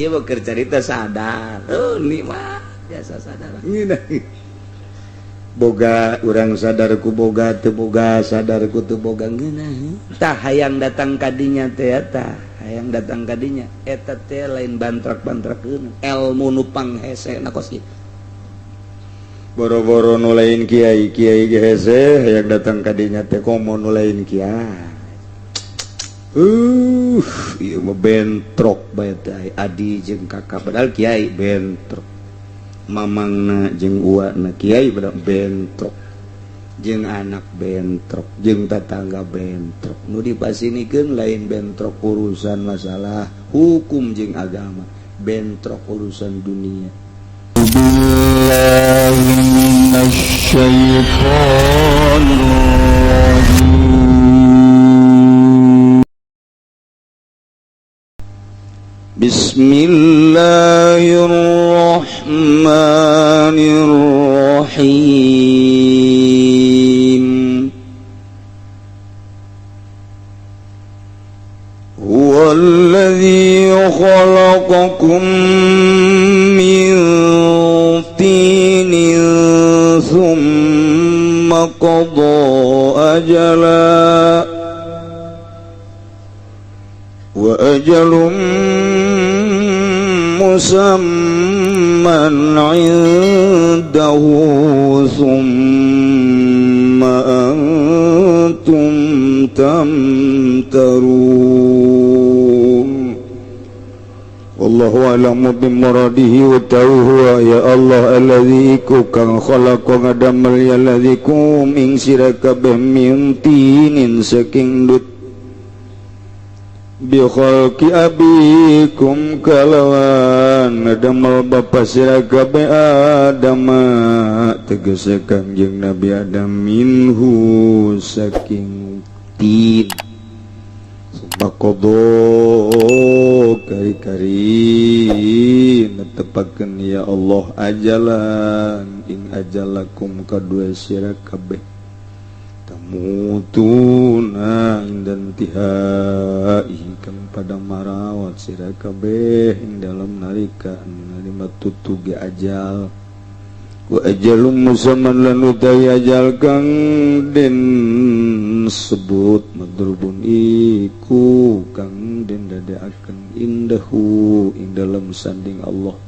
Ieu keur carita sadar. Ni mah biasa sadar. Boga urang sadar ku boga teu boga, sadar ku teu boga ngeunah. Tah hayang datang kadinya teh eta, hayang datang kadinya eta teh lain bantrak-bantrakeun. Ilmu nu panghesena kos kieu. Boro-boro nu lain kiai ge hese hayang datang kadinya teh komo nu lain kiai. Ieu mah bentrok bae teh adi jeung kakak padahal kiai bentrok. Mamangna jeung uwana kiai pada bentrok. Jeung anak bentrok, jeung tetangga bentrok. Nu dipasinikeun lain bentrok urusan masalah hukum jeung agama, bentrok urusan dunia. Bismillahirrahmanirrahim. Huwallazi khalaqakum min tinin thumma qada ajala wa ajalum musamman 'indahu thumma antum tamtarun. Wallahu a'lamu bimuradihi wa ta'ala. Ya Allah alladzi kang khalaqa ngadamal ya alladzi kum ing sira kabeh min tinin saking dut bi khalqi abikum kalawan ngadamal bapa sira kabeh Adam tegese Kangjeng Nabi Adam minhu saking tin Makodo kari-kari netepakeun ya Allah ajalan ing ajalakum kadua sira kabeh tamutuna dan tihai kang pada marawat sira kabeh ing dalam nalika narima tutuge ajal wa ajalum musamman lan utawi ajal kang den sebut madrubun iku kang den dadekaken indahu ing dalam sanding Allah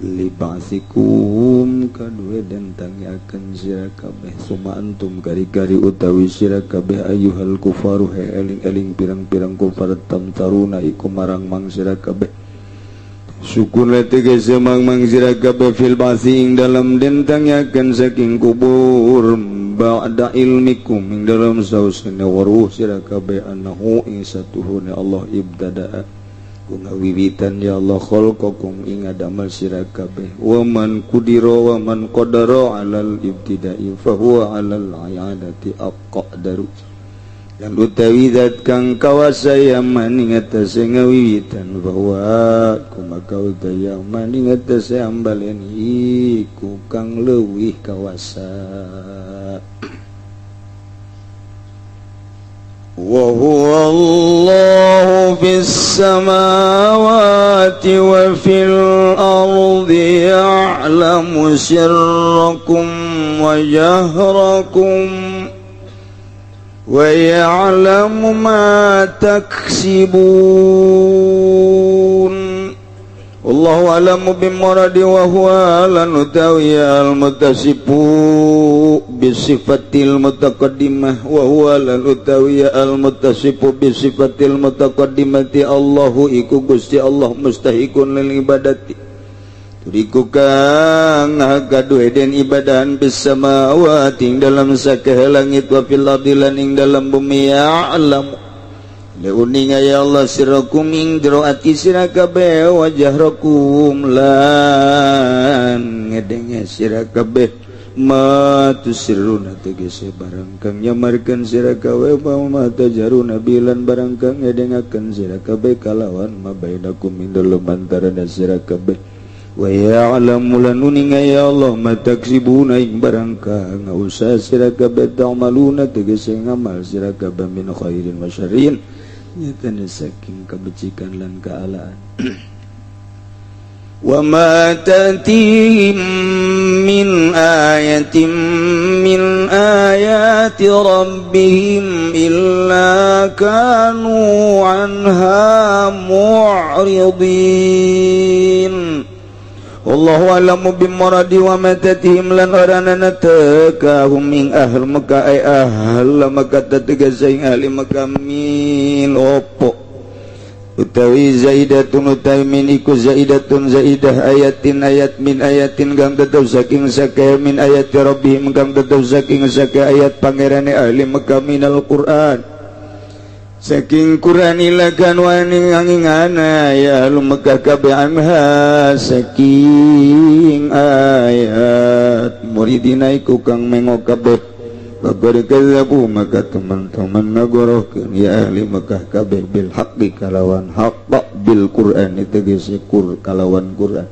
libasikum kadue den tangiaken sira kabeh suma antum kari-kari utawi sira kabeh ayyuhal kufaru he eling-eling pirang-pirang kufar tamtaruna iku marang-mang sira kabeh sukun tegese mang-mang sira kabeh fil basi ing dalam den tangiaken saking kubur ba'da ilmikum ing dalam sausna waruh sira kabeh annahu ing satuhune Allah ibtada'a ku ngawiwitan ya Allah khalqakum ing adamal sira kabeh wa man qudira wa man qadara 'alal ibtida'i fa huwa 'alal 'iadati aqdaru yang utawi zat kang kawasa yaman ing atase ngawiwitan bahwa kumaka utawi yaman ing atase ambalen iku kang leuwih kawasa. Wa huwa Allahu fis samawati wa fil ardi ya'lamu sirrakum wa jahrakum wa ya'lamu ma taksibun. Wallahu a'lamu bimuradi wa huwa lan utawi al-muttasifu bisifatil mutaqaddimah wa huwa lan utawi al-muttasifu bisifatil mutaqaddimati Allahu iku Gusti Allah mustahikun lil ibadati turiku kang gaduh den ibadahan bis samawati ing dalam sakeh langit wa fil ardi lan ing dalam bumi ya'lamu leuninga ya Allah sirakum ing jero ati sira kabeh wa jahrakum lan ngedenge sira kabeh ma tusiruna tegese barang kang nyamarkeun sira kabeh ma tajaruna bilan barang kang ngedengaken sira kabeh kalawan mabainakum ing dalem antarané sira kabeh wa ya'lamu lanuninga ya Allah ma taksibuna ing barang kang usaha sira kabeh ta'maluna tegese ngamal sira kabeh min khairin wa syarrin nyatane saking kabecikan lan kaalaan wa ma tatihim min ayatin min ayati rabbihim illa kanu anha mu'ridin. Wallahu a'lamu bimuradi wa ma tatihim lan oranana takahum min ahl Makkah ay ahl Makkah tegasing ahli Makkah min opo utawi zaidatun utawi min iku zaidatun zaidah ayatin ayat min ayatin kang tetep saking saka min ayati rabbihim kang tetep saking saka ayat pangerane ahli Makkah minal Qur'an saking Quran ilakan wani ngingana ya ahli Makkah kabeh anha saking ayat muridina iku kang mengo kabeh Babar kazabu maka teman-teman nagorohkeun ya ahli Makkah kabeh bil haqqi kalawan haqq bil Qur'an tegese kalawan Qur'an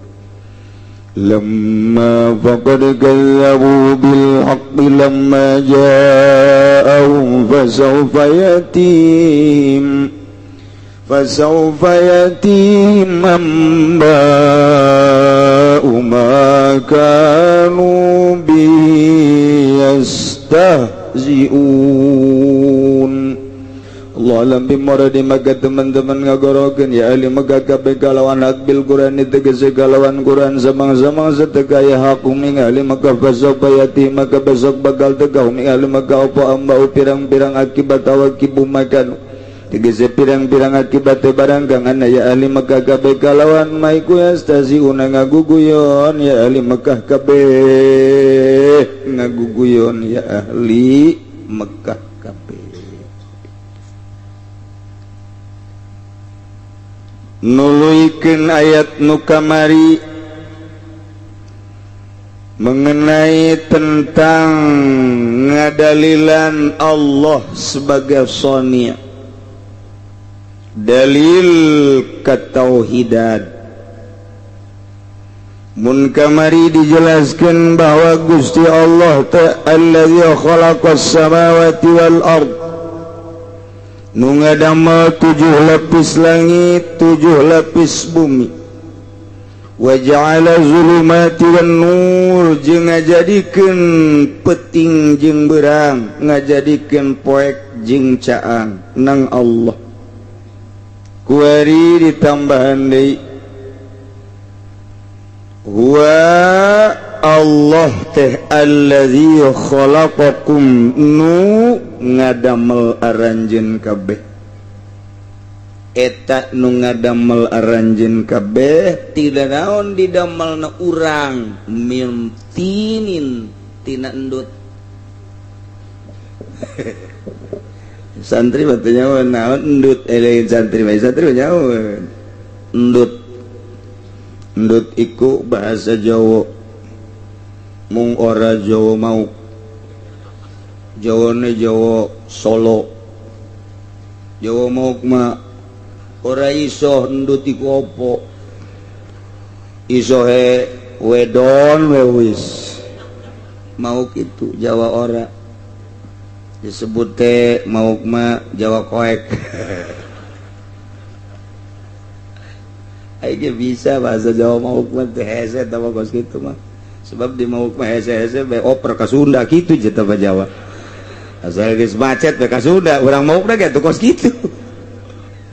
lamma faqad kazabu bil haqqi lamma ja'ahum fasawfa yatim amba'u ma kanu yastahzi'un. Allah alam bimuradi maka teman-teman ngagorokeun ya ahli Makkah kabeh kalawan hak bil Qur'an tegese kalawan Qur'an samang-samang setegaya hakum ing ahli Makkah fasawfa yati maka besok bakal tegah ing ahli Makkah apa ambau pirang-pirang akibat awakibu makan tegese pirang-pirang akibat barang kang ana ya ahli Makkah kabeh kalawan maiku yastahzi'un ngaguguyon ya ahli Makkah kabeh ngaguguyon ya ahli Makkah kabeh. Nuluikeun ayat nu kamari mengenai tentang ngadalilan Allah sebagai Shani', dalil ketauhidan. Mun kamari dijelaskan bahwa Gusti Allah Allazi khalaqas samawati wal ard nu ngadamel 7 lapis langit 7 lapis bumi wa ja'ala zulumati wan nur jeung ngajadikeun peuting jeung beurang ngajadikeun poek jeung caang nang Allah kuari ditambahan deui wa Allah teh allazi khalaqakum nu ngadamel aranjeun kabeh eta nu ngadamel aranjeun kabeh tidak naon didamelna urang mimtinin tina endut santri batunya naon endut santri nyawa endut iku bahasa Jawa mung ora Jawa mau Jawane Jawa Solo Jawa mau mah ora iso endut iku apa iso wedon wis mau kitu Jawa ora disebut teh mau mah Jawa koek aja bisa bahasa Jawa mau mah teh hese tambah kos kitu mah sebab di mau mah hese be oper ka Sunda kitu je tambah Jawa asal geus macet be ka Sunda urang mau mah gitu kos kitu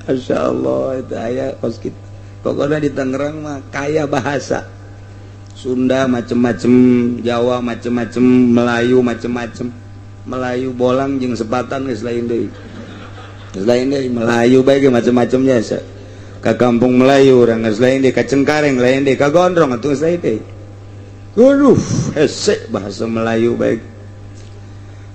masyaallah itu aya kos kitu pokoknya di Tangerang mah kaya bahasa Sunda macem-macem Jawa macem-macem Melayu macem-macem Melayu bolang jeung sepatan geus lain deui Melayu bae ge macem-macemnya ka kampung Melayu urang geus lain deui ka Cengkareng lain deui ka Gondrong atuh geus lain deui aduh hese bahasa Melayu bae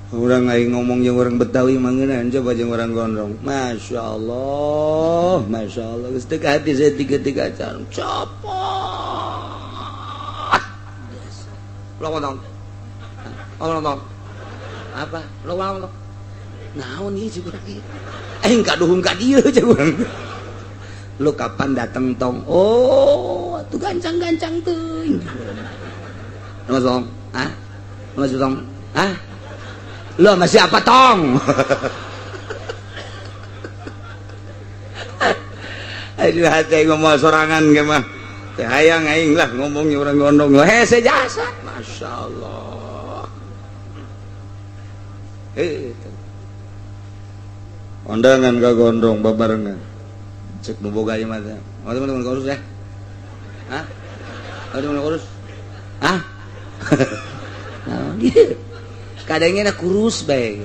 urang aing ngomong jeung urang Betawi mah ngeunan coba jeung urang Gondrong masyaallah geus teu ka hati saya tiga-tiga can copot lo ngomong apa lo ngomong naon ieu cik urang ieu aing kaduhung ka dieu cik urang lu kapan datang tong oh atuh gancang-gancang teuing Mas Tong Mas Tong lu sama siapa tong aduh hati ngomong sorangan ke mah hayang aing lah ngomongnya orang gondong hese jasa Masya Allah kondangan ka gondong babarengan cek nu boga ieu mah teh teman-teman kurus ya hah teman-teman kurus hah dia kadangnya kurus bae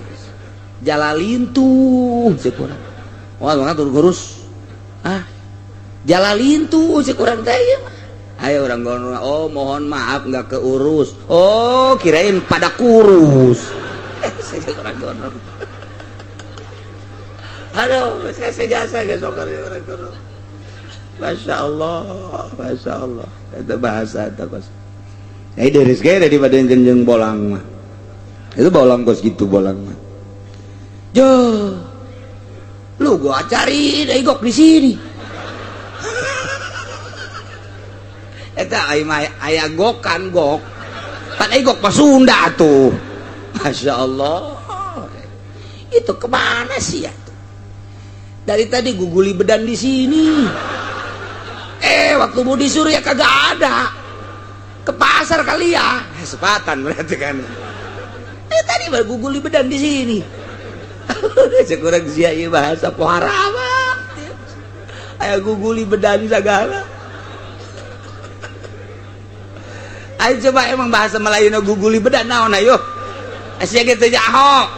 jalalin tuh cek urang wah ngatur kurus hah jalalin tuh cek urang teh ieu mah ayo urang gondong oh mohon maaf enggak keurus oh kirain pada kurus cek urang gondong aduh saya jasa ge sok urang gondong Masya Allah itu bahasa eta kos nah dari segala daripada jenjeng bolang mah itu bolang kos gitu bolang mah jo lu gua cari igok di sini eta aya gokan gok kan igok pas Sunda tuh Masya Allah itu kemana sih ya tuh dari tadi guguli bedan di sini waktu mau disuruh ya kagak ada ke pasar kali ya sepatan berarti kan tadi baru guguli bedan di sini sekurang sia ieu bahasa poharama aya guguli bedan sagala ayo coba emang bahasa Melayuna guguli bedan naon ayo sia ge teu jaho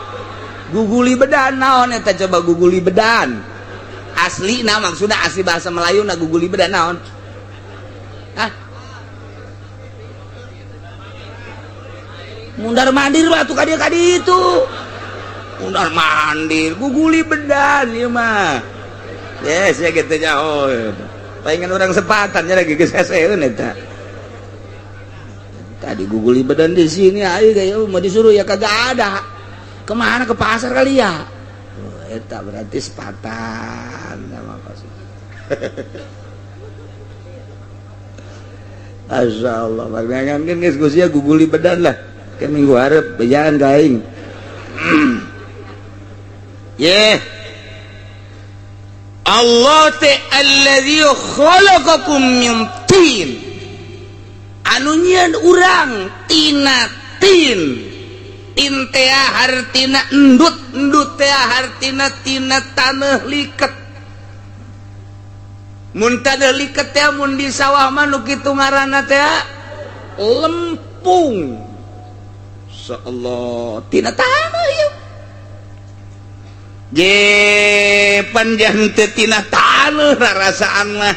guguli bedan naon eta coba guguli bedan asli nah maksudnya asli bahasa Melayu na guguli bedan naon hah mundar mandir batu kadi itu mundar mandir guguli bedan ieu mah yes ya gitu jauh pengen orang sepatan nya lagi geseseun eta tadi guguli bedan di sini ayo gaya mau disuruh ya kagak ada kemana ke pasar kali ya eta berarti sepatan sama pasar Masya Allah bagian kan diskusinya guguli bedan lah kan minggu harap bejaan gaing Allah alladzi khalaqakum min tin anu nyieun urang tina tin tea hartina endut tea hartina tina taneuh liket mun taneuh liket teh mun di sawah mah nu kitu ngaranna teh lempung insyaallah tina taneuh ieu ge panjang teu tina taneuh rarasaan mah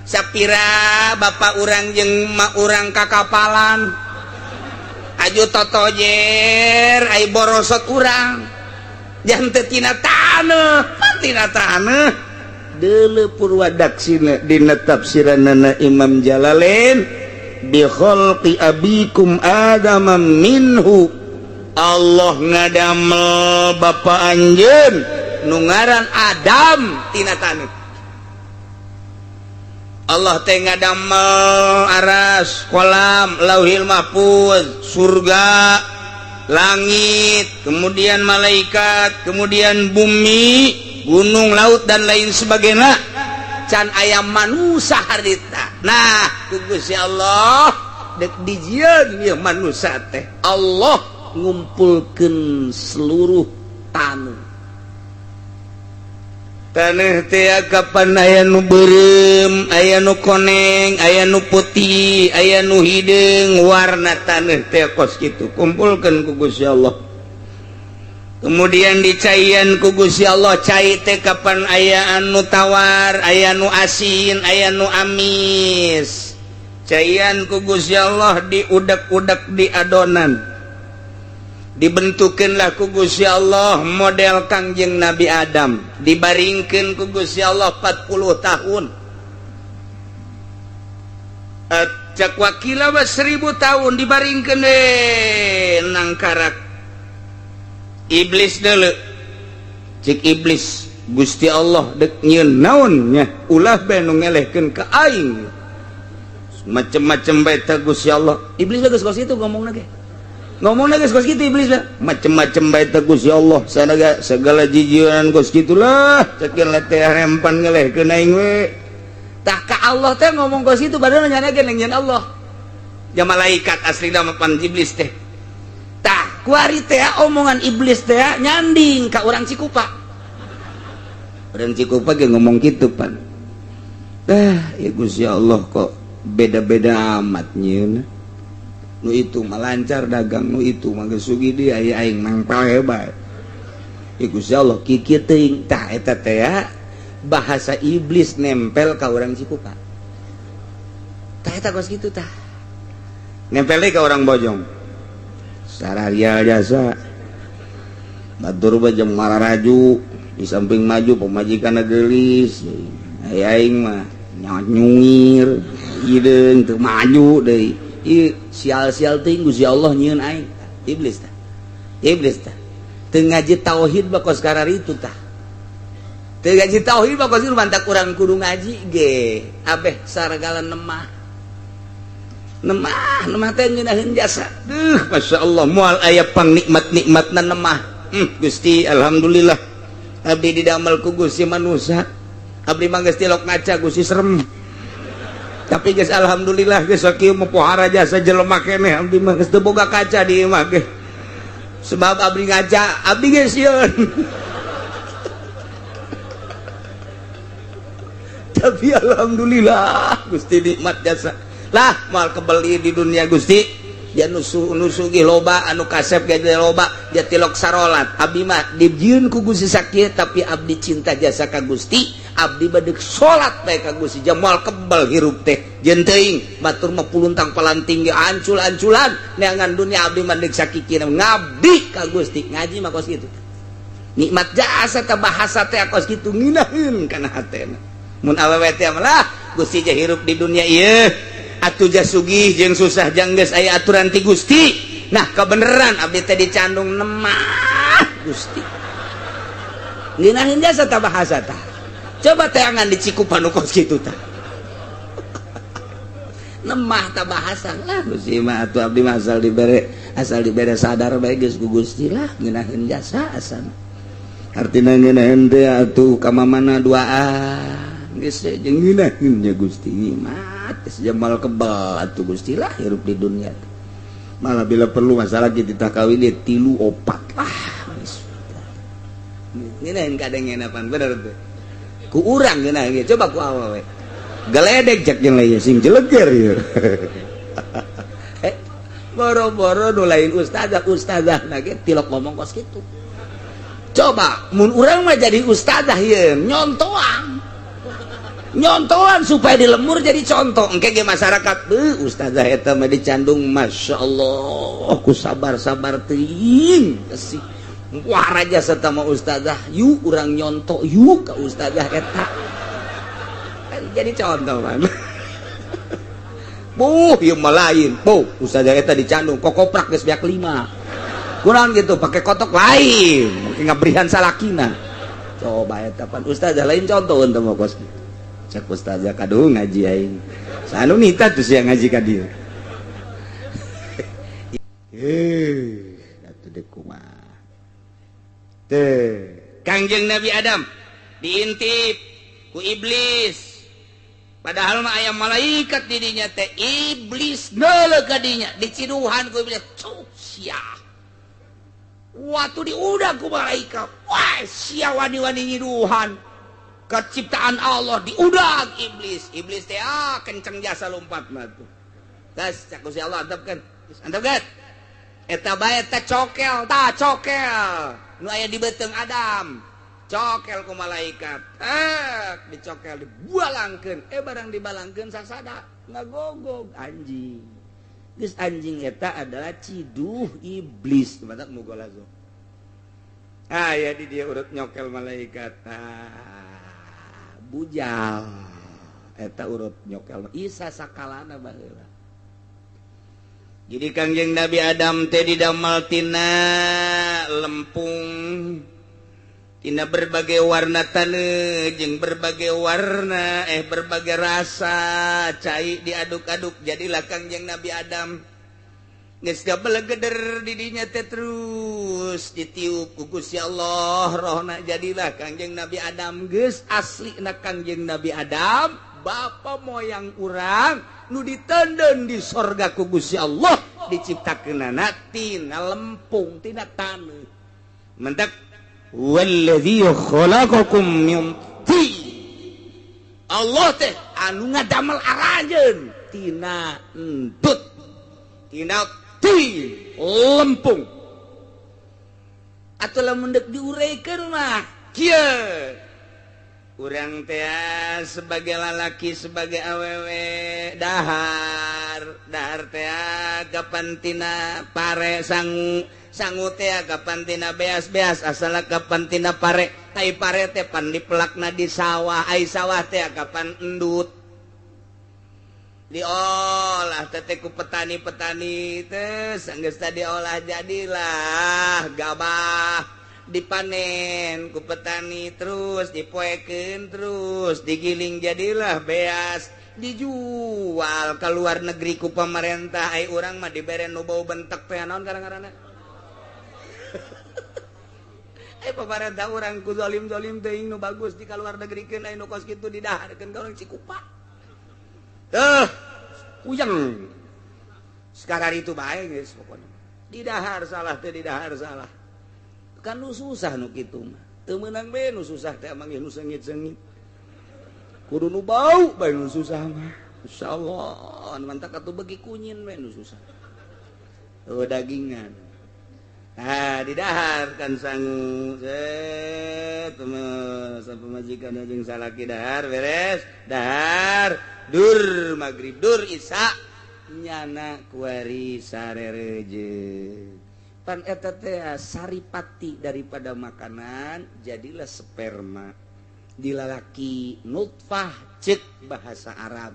sapira bapak urang jeung mak urang kakapalan aju totojer ai borosot urang jang teu tina taneuh tina taneuh deuleu purwadaksina dina tafsiranna Imam Jalalain bi khalqi abikum Adam minhu Allah ngadamel bapa anjeun nu ngaran Adam tina taneuh Allah teh ngadamel aras, kolam, lauhil mahfuz, surga, langit, kemudian malaikat, kemudian bumi, gunung, laut dan lain sebagainya. Can ayam manusia harita. Nah, Gusti Allah dek dijieun ieu manusia teh. Allah ngumpulkeun seluruh taneuh. Taneuh teh kapan aya nu beureum, aya nu koneng, aya nu putih, aya nu hideung, warna taneuh teh kos kitu. Kumpulkeun ku Gusti Allah. Kemudian dicaian ku Gusti Allah, cai teh kapan aya anu tawar, aya nu asin, aya nu amis. Caian ku Gusti Allah diudak-udak di adonan. Dibentukeunlah ku Gusti Allah model Kangjeng Nabi Adam, dibaringkeun ku Gusti Allah 40 tahun. Cak wakila mah 1000 tahun dibaringkeun nang karak iblis deuleu. Cik iblis Gusti Allah dek nyieun naon nya ulah bae nu ngelehkeun ka aing. Macem-macem bae teh Gusti Allah. Iblis geus kos itu ngomongna ge. Ngomongna geus kos kitu iblis lah. Macem-macem bae teh Gusti Allah. Sanaga segala jijieunan kos kitu lah. Cekeun teh rempan ngelehkeun aing we. ka Allah teh ngomong kos itu padahal nyanakeun ngan Allah ya malaikat asli nama pan iblis teh tah kuari teh omongan iblis teh nyanding ka urang Cikupa ge ngomong gitu pan ya Gusti Allah kok beda-beda amat nyeun nu itu malancar dagang nu itu mah geus sugi di aya aing mangpal hebat ya Gusti Allah kieu teuing tah eta teh bahasa iblis nempel ka urang Cikupa tah eta kos kitu tah nempel deui ka urang Bojong sararial jasa batur bae jeung mararaju di samping maju pemajikanna geulis aing mah nyuir ideung teu maju deui ieu sial-sial teuing Gusti Allah nyieun aing iblis tah teu ngaji tauhid bakos kararitu tah teu ngaji tauhid bakos ieu mantak urang kudu ngaji ge abeh saragala nemah teh ngeunaheun jasa masyaallah moal aya pangnikmat-nikmatna nemah Gusti alhamdulillah abdi didamel ku Gusti manusia abdi mah geus tilok ngaca Gusti serem tapi geus alhamdulillah geus sakieu mah pohara jasa jelema keneh abdi mah geus teu boga kaca di imah ge sebab abdi ngaca abdi geus sieun tapi alhamdulillah Gusti nikmat jasa lah moal kebeli di dunia Gusti dia nusu ge loba anu kasep ge loba dia tilok sarolat abdi mah dijieun ku Gusti sakieu tapi abdi cinta jasa ka Gusti abdi bade salat bae ka Gusti jamal kebal hirup teh jeung teuing batur mah puluntang palanting ge ancul-anculan neangan dunia abdi mah deuk sakikina ngabdi ka Gusti ngaji mah kos kitu nikmat jasa teh bahasa teh kos kitu nginaheun kana hatena mun awewe teh mah Gusti je hirup di dunia ieu atuh jah sugih jeung susah jang geus aya aturan ti Gusti nah kebeneran abdi teh dicandung nemah Gusti nginaheun jasa tah bahasa tah coba teangan di Cikupa nu kos kitu tah nemah tah bahasa lah Gusti mah atuh abdi mah asal dibere sadar bae geus ku Gusti lah nginaheun jasa asana artina nginaheun teh atuh ka mamana duaan geus jeung nginaheun nya Gusti mah jamal kebal atuh Gusti lah hirup di dunia malah bila perlu masalah kita tak kawin dia 3-4 lah nginaheun kadengeun apaan bener teh ku urang geuna ge coba ku awewe geledek cek jeung leuy sing jeleger ieu boro-boro nu lain ustazah ge tilok ngomong kos kitu coba mun urang mah jadi ustazah ieu nyontoan supaya dilemur jadi contoh engke ge masyarakat ustazah eta mah dicandung masyaallah ku sabar-sabar teuing sih wah jasa eta mah ustazah yuk urang nyonto yuk ka ustazah eta jadi contoh kan ieu mah lain ustazah eta dicandung kokoprak geus beak 5 kurang gitu pakai kotok lain mungkin ngabrihan salakina coba eta pan ustazah lain contoh teh mah kos cek ustazah kaduh ngaji aing sanu nita tuh sia ngaji ka dieu atuh deuk kumaha teh Kangjeng Nabi Adam diintip ku iblis padahal mah aya malaikat di dinya teh iblis neuleuh ka dinya diciduhan ku iblis sia waktu diudag ku malaikat wah sia wani-wani nyiduhan keciptaan Allah diudag iblis teh kenceng jasa lompat mah tuh gas cak Gusti Allah antepkeun eta bae teh cokel nu aya di beuteung Adam cokel ku malaikat dicokel dibualangkeun barang dibalangkeun sasada ngagogog anjing geus anjing eta adalah ciduh iblis matak muga lazo aya di dia urut nyokel malaikat bujal eta urut nyokel isa sakalana baheula jadi Kangjeng Nabi Adam teh didamel tina lempung tina berbagai warna taneuh jeung berbagai warna berbagai rasa cai diaduk-aduk jadilah Kangjeng Nabi Adam geus gabelegeder di dinya teh terus ditiup ku Gusti Allah rohna jadilah Kangjeng Nabi Adam geus aslina Kangjeng Nabi Adam Bapak moyang urang nu ditenden di sorga ku Gusti Allah diciptakeunana tina lempung tina taneuh. Mentek wallazi khalaqakum min tin. Allah teh anu ngadamel arajeun tina entut tina tin lempung. Atuh lamun deuk diureikeun mah kieu urang teh sebagai lalaki sebagai awewe dahar teh kapan tina pare sangu teh kapan tina beas asal kapan tina pare ai pare teh pan dipelakna di sawah ai sawah teh kapan endut diolah teh ku petani-petani teh sanggeus diolah jadilah gabah dipanen ku petani terus dipoekeun terus digiling jadilah beas dijual ke luar negeri ku pemerintah ai urang mah dibere nu bau bentek teh naon garang-garana ai pemerintah urang ku zalim teuing nu bagus di ka luar negrikeun ai nu kos kitu didaharkeun ka urang Cikupa teuh uyang sekarang itu bae geus pokona didahar salah teh didahar salah kan nu susah nu kitu mah teu meunang bae nu susah teh mangih nu seungit-seungit kudu nu bau bae nu susah mah insyaallah anu mantap atuh beuki kunyin bae nu susah dagingan didahar kan sangu pemajikan jeung salaki dahar beres dahar dur magrib dur isya nyana kuari sarerejeun pan eta teh saripati daripada makanan jadilah sperma di lalaki nutfah cek bahasa Arab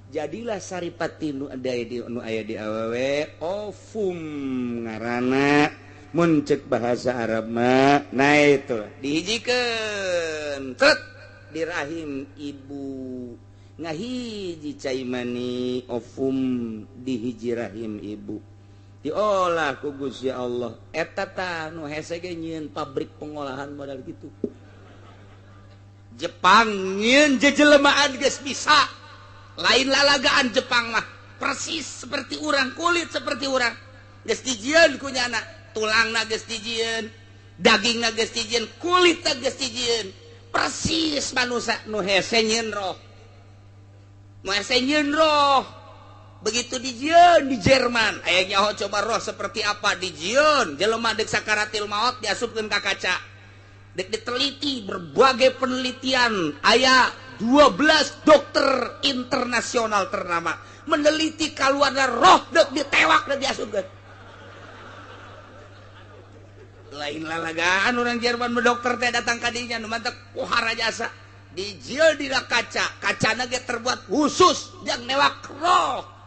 jadilah saripati nu aya di awewe ovum ngaranna mun cek bahasa Arab mah nah itu dihijikeun tret di rahim ibu ngahiji cai mani ovum di hiji rahim ibu diolah ku Gusti Allah eta tah nu hese ge nyieun pabrik pengolahan modal gitu Jepang nyieun jejelmaan geus bisa lain lalagaan Jepang mah persis seperti urang kulit seperti urang geus dijieun ku nyana tulangna geus dijieun dagingna geus dijieun kulitna geus dijieun persis manusia nu hese nyieun roh nu hese nyieun roh begitu dijieun di Jerman aya nyaho coba roh seperti apa dijieun jelema deuk sakaratil maut diasupkeun ka kaca dek diteliti berbagai penelitian aya 12 dokter internasional ternama meneliti kaluarna roh deuk ditewak dan diasupkeun lain lalagaan orang Jerman dokter teh datang ka dinya nu mantep pohara jasa dijieun di kaca kacana ge terbuat khusus jang newak roh.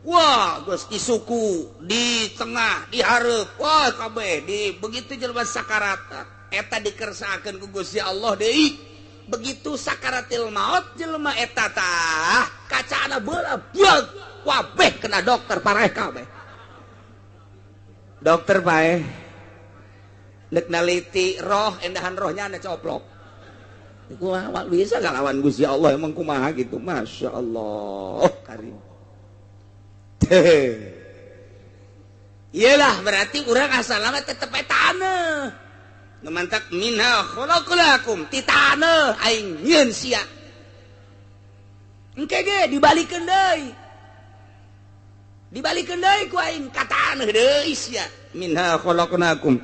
Wah, geus di suku, di tengah, di hareup, wah kabeh di begitu jelema sakarat eta dikersakeun ku Gusti Allah deui. Begitu sakaratil maut jelema eta tah kacana beula beug, kabeh kena dokter pareh kabeh. Dokter bae deuk naliti roh endahan rohnya anu coplok. Iku awal bisa ngalawan Gusti Allah emang kumaha gitu, Masya Allah karim. Iyalah berarti urang asalna tetep taneuh. Nu mantap minha khalaqalakum ti taneuh aing nyieun sia. Engke ge dibalikeun deui. Dibalikeun deui ku aing ka taneuh deui sia. Minha khalaqnakum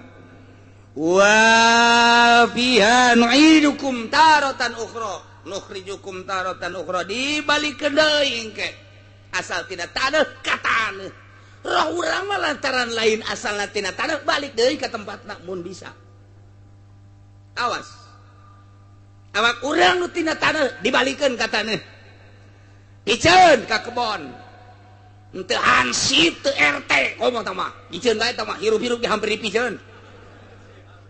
wa fiha nu'idukum taratan ukhra nukhrijukum taratan ukhra dibalikeun deui engke. Asal tina taneuh ka taneuh roh urang mah lantaran lain asalna tina taneuh balik deui ka tempatna mun bisa awas awak urang nu tina taneuh dibalikeun ka taneuh piceun ka kebon henteu hansip teu RT komo tah mah piceun bae tah mah hirup-hirup ge hampir dipiceun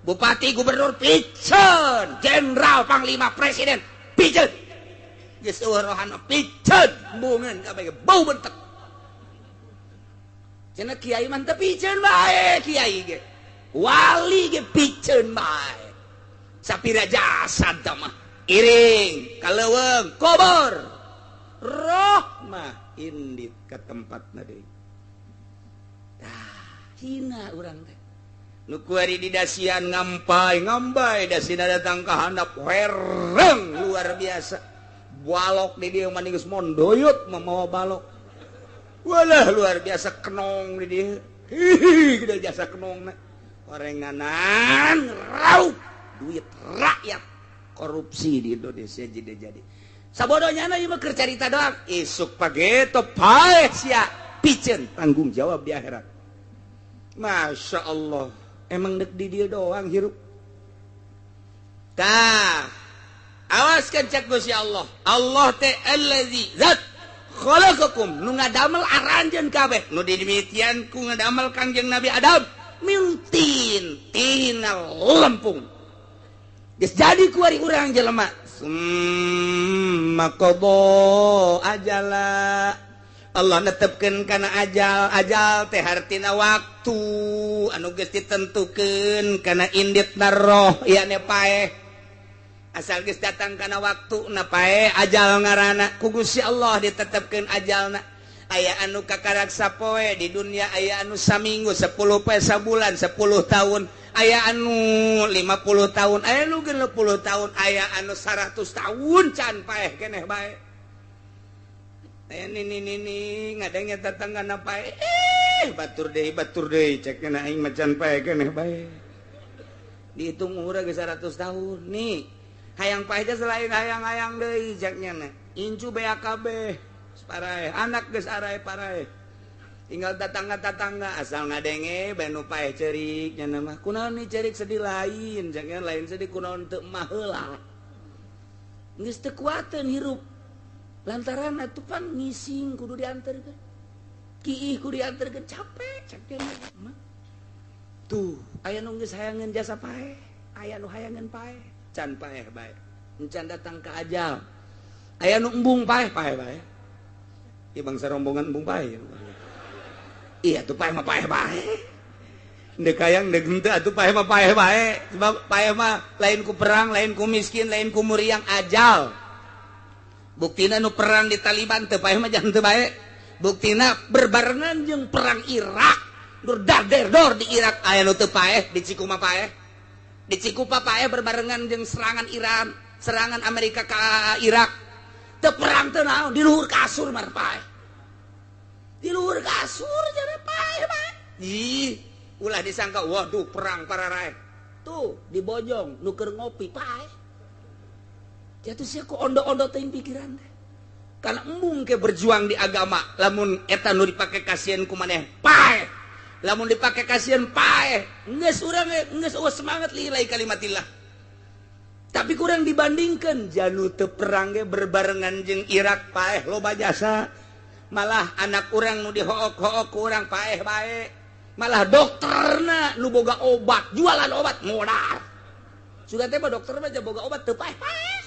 bupati gubernur piceun jenderal panglima presiden piceun geus eueuh rohana piceun bungeun kabeh bau bentek cenah kiai mah teu piceun bae kiai ge wali ge piceun bae sapira jasad tah mah iring kaleweng kobor roh mah indit ke tempatna deui hina urang teh nu kuari di dasian ngampai dasina datang ka handap hereng luar biasa balok di dieu mah geus mondoyot mamawa balok walah luar biasa kenong di dieu hihi gede jasa kenongna orenganan raup duit rakyat korupsi di Indonesia jadi sabodohnya na ieu mah keur carita doang isuk pageto pae sia piceun tanggung jawab di akhirat. Masya Allah emang dek di dia doang hirup tah awaskan cek Gusti Allah Allah teh allazi zat khalaqakum nu ngadamel aranjeun kabeh nu dimitian ku ngadamel Kangjeng Nabi Adam mintin tina lempung geus jadi ku ari urang jelema maqadha ajala Allah netepkeun kana ajal teh hartina waktu anu geus ditentukeun kana inditna roh ieu paeh asal geus datang kana waktuna paeh ajal ngaranna ku Gusti Allah ditetepkeun ajalna aya anu kakaraksa poe di dunia aya anu saminggu 10 poe sabulan 10 tahun aya anu 50 tahun aya anu 60 tahun aya anu 100 tahun can paeh keneh bae ini ngadengnya tetanggana pae batur deui cekna aing macan pae keneh bae dihitung umurna geus 100 tahun nih hayang pae selain hayang-hayang deui jaknya na incu BAKB parae anak geus arae parae tinggal tetangga-tetangga asal ngadenge banu pae ceurik nya mah kunaon nih ceurik sedih lain jaknya lain sedih kunaon teu mah heula geus teu kuateun hirup lantaran atuh pan ngising kudu dianterkeun kiih kudu dianterkeun capek mah tuh aya nu geus hayangeun jasa paeh aya nu hayangeun paeh can paeh bae encan datang ka ajal aya nu embung paeh bae ieu bangsa rombongan embung paeh iya tuh paeh mah paeh bae deuk hayang deuk henteu atuh paeh mah paeh bae sebab paeh mah lain ku perang lain ku miskin lain ku muriang ajal buktina nu perang di Taliban teu paeh mah jangan teu bae buktina berbarengan jeung perang Irak dor di Irak aya nu teu paeh di Cikuma paeh di Cikupa paeh berbarengan jeung serangan Iran serangan Amerika ka Irak teu perang teu naon di luhur kasur mah paeh di luhur kasur jadi paeh bae ih ulah disangka waduh perang para rakyat tuh di Bojong nu keur ngopi paeh jatuh sia ku ondo-ondo teuing pikiran teh kana embung ke berjuang di agama lamun eta nu dipake kasieun ku maneh paeh lamun dipake kasieun paeh geus urang geus semangat lillahi kalimatillah tapi kurang dibandingkeun janu teu perang ge berbarengan jeung Irak paeh loba jasa malah anak urang nu dihook-hook ku urang paeh bae malah dokterna nu boga obat jualan obat modal sudah teh dokter mah boga obat teu paeh paeh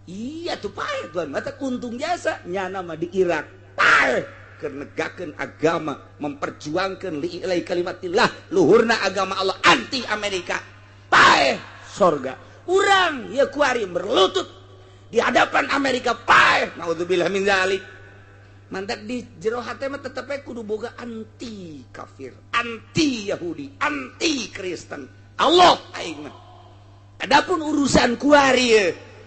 iya tuh paeh tuan mata kuntung jasa nyana mah di Irak paeh keur negakeun agama memperjuangkeun lillahi kalimatillah luhurna agama Allah anti Amerika paeh sorga urang ya kuari berlutut di hadapan Amerika paeh naudzubillah min zalik mantak di jero hate mah tetep kudu boga anti kafir anti Yahudi anti Kristen Allah aing mah adapun urusan kuari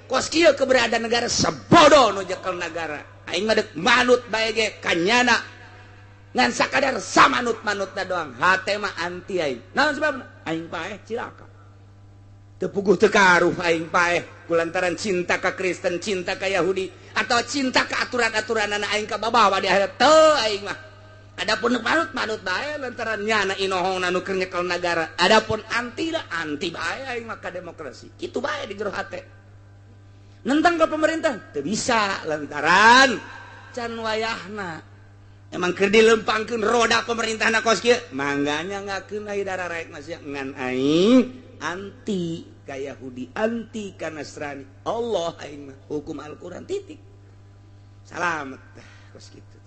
kos kieu keberadaan negara sebodoh nu jekel negara aing mah deuk manut bae ge kanyana ngan sakadar samanut-manutna doang hate mah anti aing naon sebabna aing paeh cilaka teu puguh teu karuh aing paeh kulantaran cinta ka Kristen cinta ka Yahudi atau cinta ka aturan-aturanna aing ka babawa di akhirat teu aing mah adapun manut bae lantaran nyana inohongna nu keur nyekel nagara adapun anti bae aing mah ka demokrasi kitu bae di jero hate nentang ka pemerintah teu bisa lantaran can wayahna emang keur dilempangkeun roda pemerintahna kos kieu mangganya ngakeun ai dara raek masih ngan aing anti ka Yahudi anti ka Nasrani Allah aing mah hukum Al-Qur'an titik salamet kos kitu.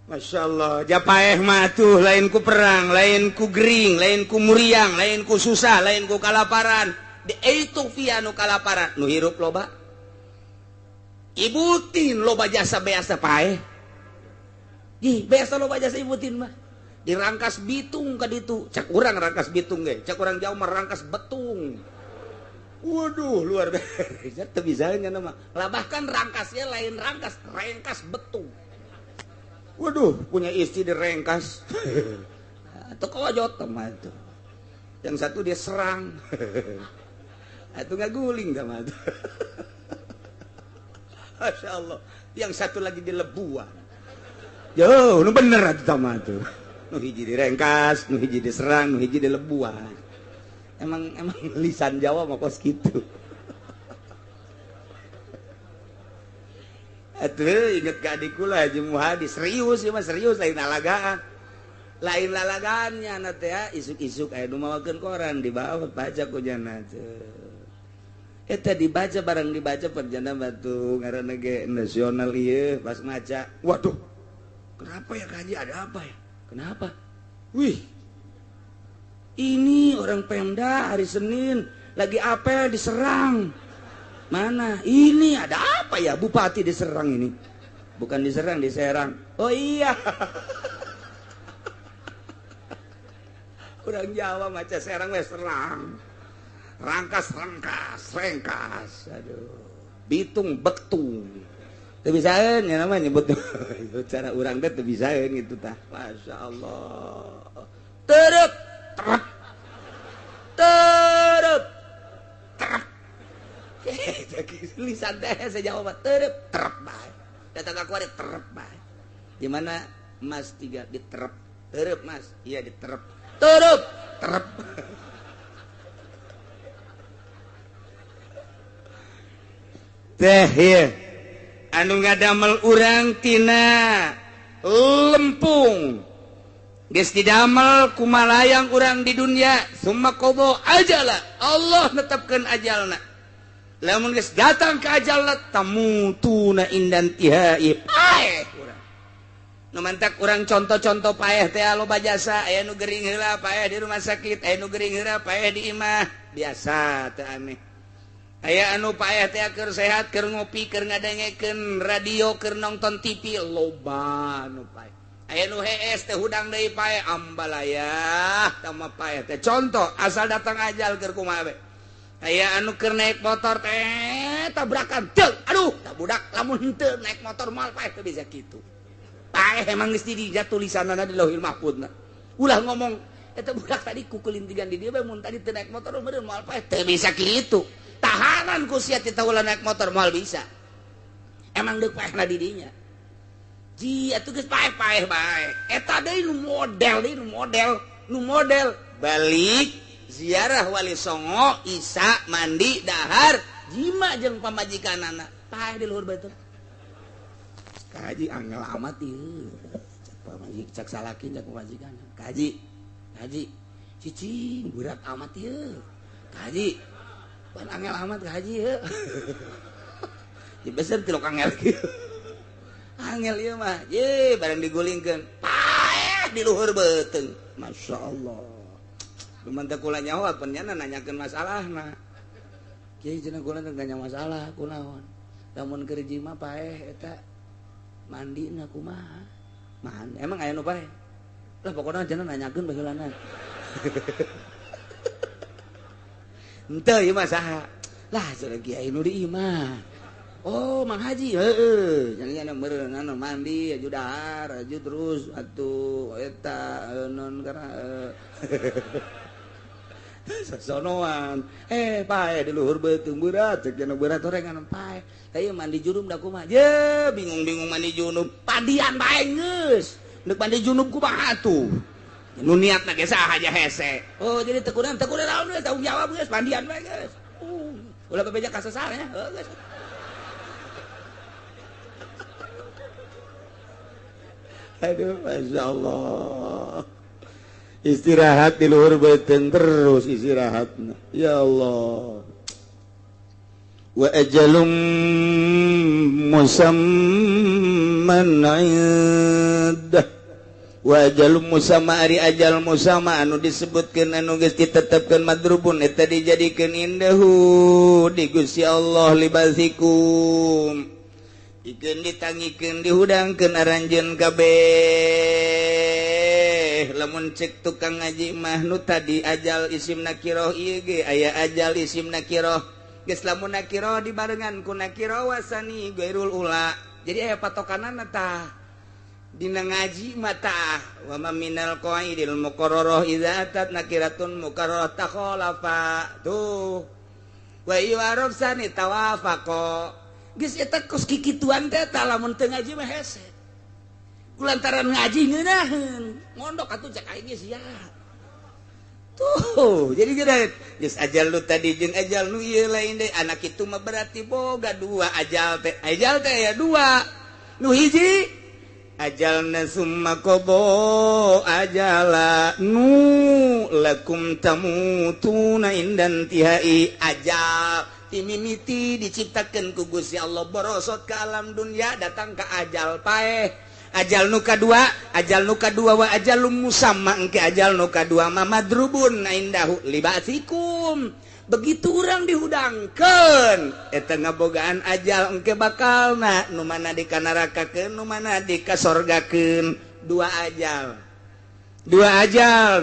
Masya Allah japaeh mah tuh lain ku perang lain ku gering lain ku muriang lain ku susah lain ku kalaparan itu vianu kalaparan nu hirup loba ibutin loba jasa beasa paeh beasa loba jasa ibutin mah dirangkas bitung ka ditu cak urang rangkas bitung ge cak urang jauh mah rangkas betung. Waduh luar biasa teu bisa nya mah lah bahkan rangkasnya lain rengkas betung. Waduh punya istri direngkas atau kawajot mah itu yang satu dia serang itu nggak guling sama itu. Masya Allah yang satu lagi dilebuan jauh nu bener itu sama itu nu hiji direngkas nu hiji diserang nu hiji dilebuan emang lisan Jawa mah kos gitu. Atuh inget ka adikku lah Haji Muhadi serius ya mah serius lain lalagannya nanti ya isuk-isuk aya nu mawakeun koran dibawa baca ku jana eta dibaca barang dibaca perjana batu ngaranna ge nasional ieu pas maca waduh kenapa ya Kaji ada apa ya kenapa wih ini orang Pemda hari Senin lagi apel diserang mana ini ada apa ya bupati diserang ini bukan diserang oh iya. Kurang Jawa maca serang wes serang rangkas aduh bitung betung teu bisaeun nya namanya nyebut cara urang teh teu bisaeun gitu tah Masya Allah terep lisan teh sejawa mah terep bae datang ka kuari terep bae di mana Mas 3 diterep terep Mas iya diterep terep teh ya anu ngadamel urang tina lempung geus didamel kumalayang urang di dunia summa qada ajala Allah netepkeun ajalna lamun geus datang ka ajalna tamutuna indan tihai paeh urang nu mantak urang contoh-contoh paeh teh loba jasa aya nu gering heula paeh di rumah sakit aya nu gering heula paeh di imah biasa teu aneh aya anu paeh teh keur sehat keur ngopi keur ngadengekeun radio keur nonton TV loba anu paeh aya nu hees teh hudang deui paeh ambalayah tama paeh teh contoh asal datang ajal keur kumaha we aya anu keur naik motor teh tabrakan teu aduh tak budak lamun henteu naik motor moal paeh teu bisa kitu paeh emang geus di dinya tulisanana di Lauhil Mahfuzna ulah ngomong eta budak tadi kukulintigan di dieu bae mun tadi teu naik motor meureun moal paeh teu bisa kitu tahanan ku sia ti ulah naik motor moal bisa emang deuk paehna di dinya ji atuh geus paeh bae eta deui nu model balik ziarah wali songo isa mandi dahar jima jeung pamajikanana paeh di luhur batur kaji angel amat ieu cak salaki cak pamajikan kaji cicing berat amat ieu kaji pan angel amat kaji ieu di beser tilok angel kieu angel ieu mah ye barang digulingkeun paeh di luhur beuteung masyaallah luman teh kula nyawa pennyana nanyakeun masalahna kieu cenah kula teh nanya masalah kunaon lamun keur jima paeh eta mandina kumaha man emang aya nu paeh lah pokona cenah nanyakeun baheulana henteu ieu mah saha lah cenah kiai nu di imah oh Mang Haji heueuh cenah meureun anu mandi aju dahar aju terus atuh eta non karena sosonoan paeh di luhur beuteung berat cek cenah berat orengan paeh tah mandi junub da kumaha je bingung mandi junub pandian bae geus neuk mandi junub kumaha atuh nu niatna ge saha aja hese oh jadi teu kunaon naon geus tanggung jawab geus pandian bae geus ulah bebeja ka sasarnya geus aduh Masya Allah istirahat di luhur beuteung terus istirahatna ya Allah wa ajalum musamman indah wajal musama ari ajal musama anu disebutkeun anu geus ditetepkeun madrubun eta dijadikeun indahu di Gusti Allah libasikum ikeun ditangikeun dihudangkeun aranjeun kabeh lamun cek tukang ngaji mah nu tadi ajal isim nakirah ieu ge aya ajal isim nakirah geus lamun nakirah dibarengan ku nakirah wasani gairul ula jadi aya patokanana tah dina ngaji mata wa ma minal qaidil muqarrarah idza atat nakiratun muqarrarah takhalafa tuh wa yu'arab sani tawafaqa geus eta kos kikituan teh tah lamun teu ngaji mah hese kulantaran ngaji ngeunaheun mondok atuh cek aing sia tuh jadi geus geus ajal lu tadi jeung ajal nu ieu lain deui anak kitu mah berarti boga dua ajal teh ya dua nu hiji ajalna summa qada ajala nu lakum tamutuna indan tihai ajal timimiti diciptakeun ku Gusti Allah borosot ka alam dunya datang ka ajal paeh ajal nu kadua wa ajalum musamma engke ajal nu kadua mah madrubun indahu libasikum begitu urang dihudangkeun eta ngabogaan ajal engke bakalna nu mana dikanarakakeun nu mana dikasorgakeun dua ajal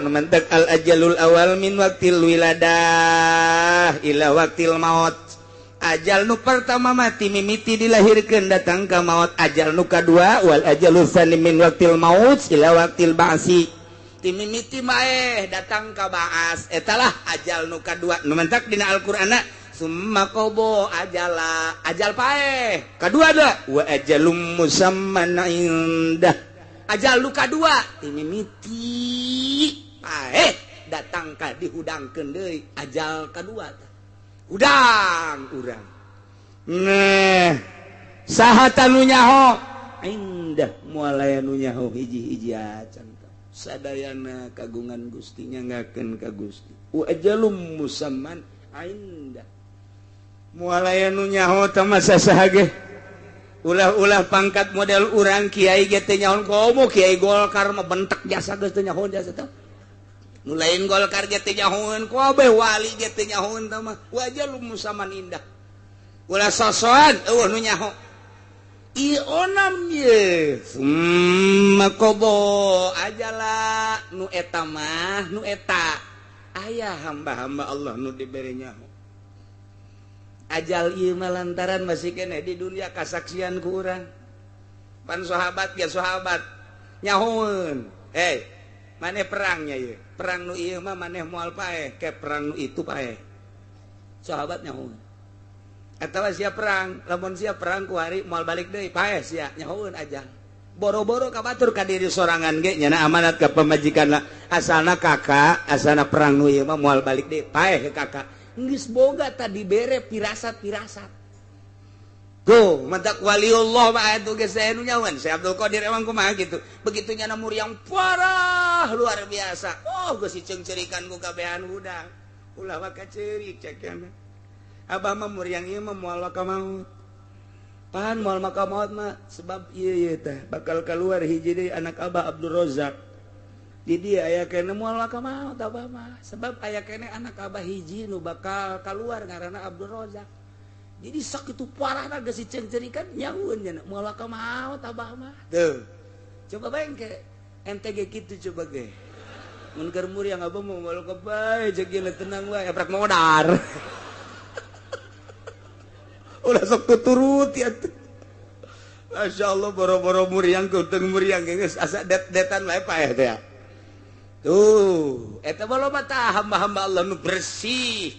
nu mantak al ajalul awal min waqtil wiladah ila waqtil maut ajal nu pertama mati mimiti dilahirkeun datang ka maut ajal nu kadua wal ajalul tsani min waqtil maut ila waqtil ba'si timimiti maeh datang ka baas etalah ajal nu kadua nu mentak dina Al-Qur'ana summa qabo ajala ajal paeh kadua da wa ajalum musamman indah ajal nu kadua timimiti paeh datang ka dihudangkeun deui ajal kadua udang urang nah saha tanu nyaho indah moal aya nu nyaho hiji-hiji acan sadayana kagungan Gusti nyangakeun ka Gusti wa ajalum musamman indah moal aya nu nyaho teh masa saha ge ulah-ulah pangkat model urang kiai ge teh nyaho komo kiai Golkar mah bentek jasa geus teh nyaho jasa teh nu lain Golkar ge teh nyahoeun kabeh wali ge teh nyahoeun teh mah wa ajalum musamman indah ulah sosokan eueuh nu nyaho onam ye makobo ajala nu eta mah nu eta aya hamba-hamba Allah nu diberi nyaho ajal ieu mah lantaran masih kene di dunia kasaksian ku urang pan sahabat ge sahabat nyahoeun maneh perangnya ye perang nu ieu mah maneh moal paeh ke perang nu itu paeh sahabat nyahoeun atawa sia perang lamun sia perang ku hari moal balik deui paeh sia nyahoeun ajal boro-boro kabatur ka diri sorangan ge nyana amanat ka pamajikanna asalna kakak asalna perang nu ieu mah moal balik deui paeh ke kakak geus boga tadi bere pirasat-pirasat tuh matak waliullah mah atuh geus saya nu nyahoeun Syekh Abdul Qadir emang kumaha kitu begitu nyana muriang parah luar biasa geus diceung-ceurikan ku kabehan hudang ulah wae kaceurik cek yana abah mah muriang ieu mah moal ka maut pan moal ka maut mah sebab ieu teh bakal keluar hiji deui anak abah Abdul Razak di dia aya kene moal ka maut abah mah sebab aya kene anak abah hiji nu bakal keluar ngaranna Abdul Razak jadi sok itu parahna geus diceung-ceurikan nyahoeun nya moal ka maut abah mah tuh coba bae ke MTG kitu coba ge mun keur muriang abah mah moal ka bae jeung ieu tenang wae ebrak modar ulah sok tuturuti atuh masyaallah boro-boro muriang kutung muriang geus asa det-detan wae paeh teh tuh eta baloba tah hamba-hamba Allah nu bersih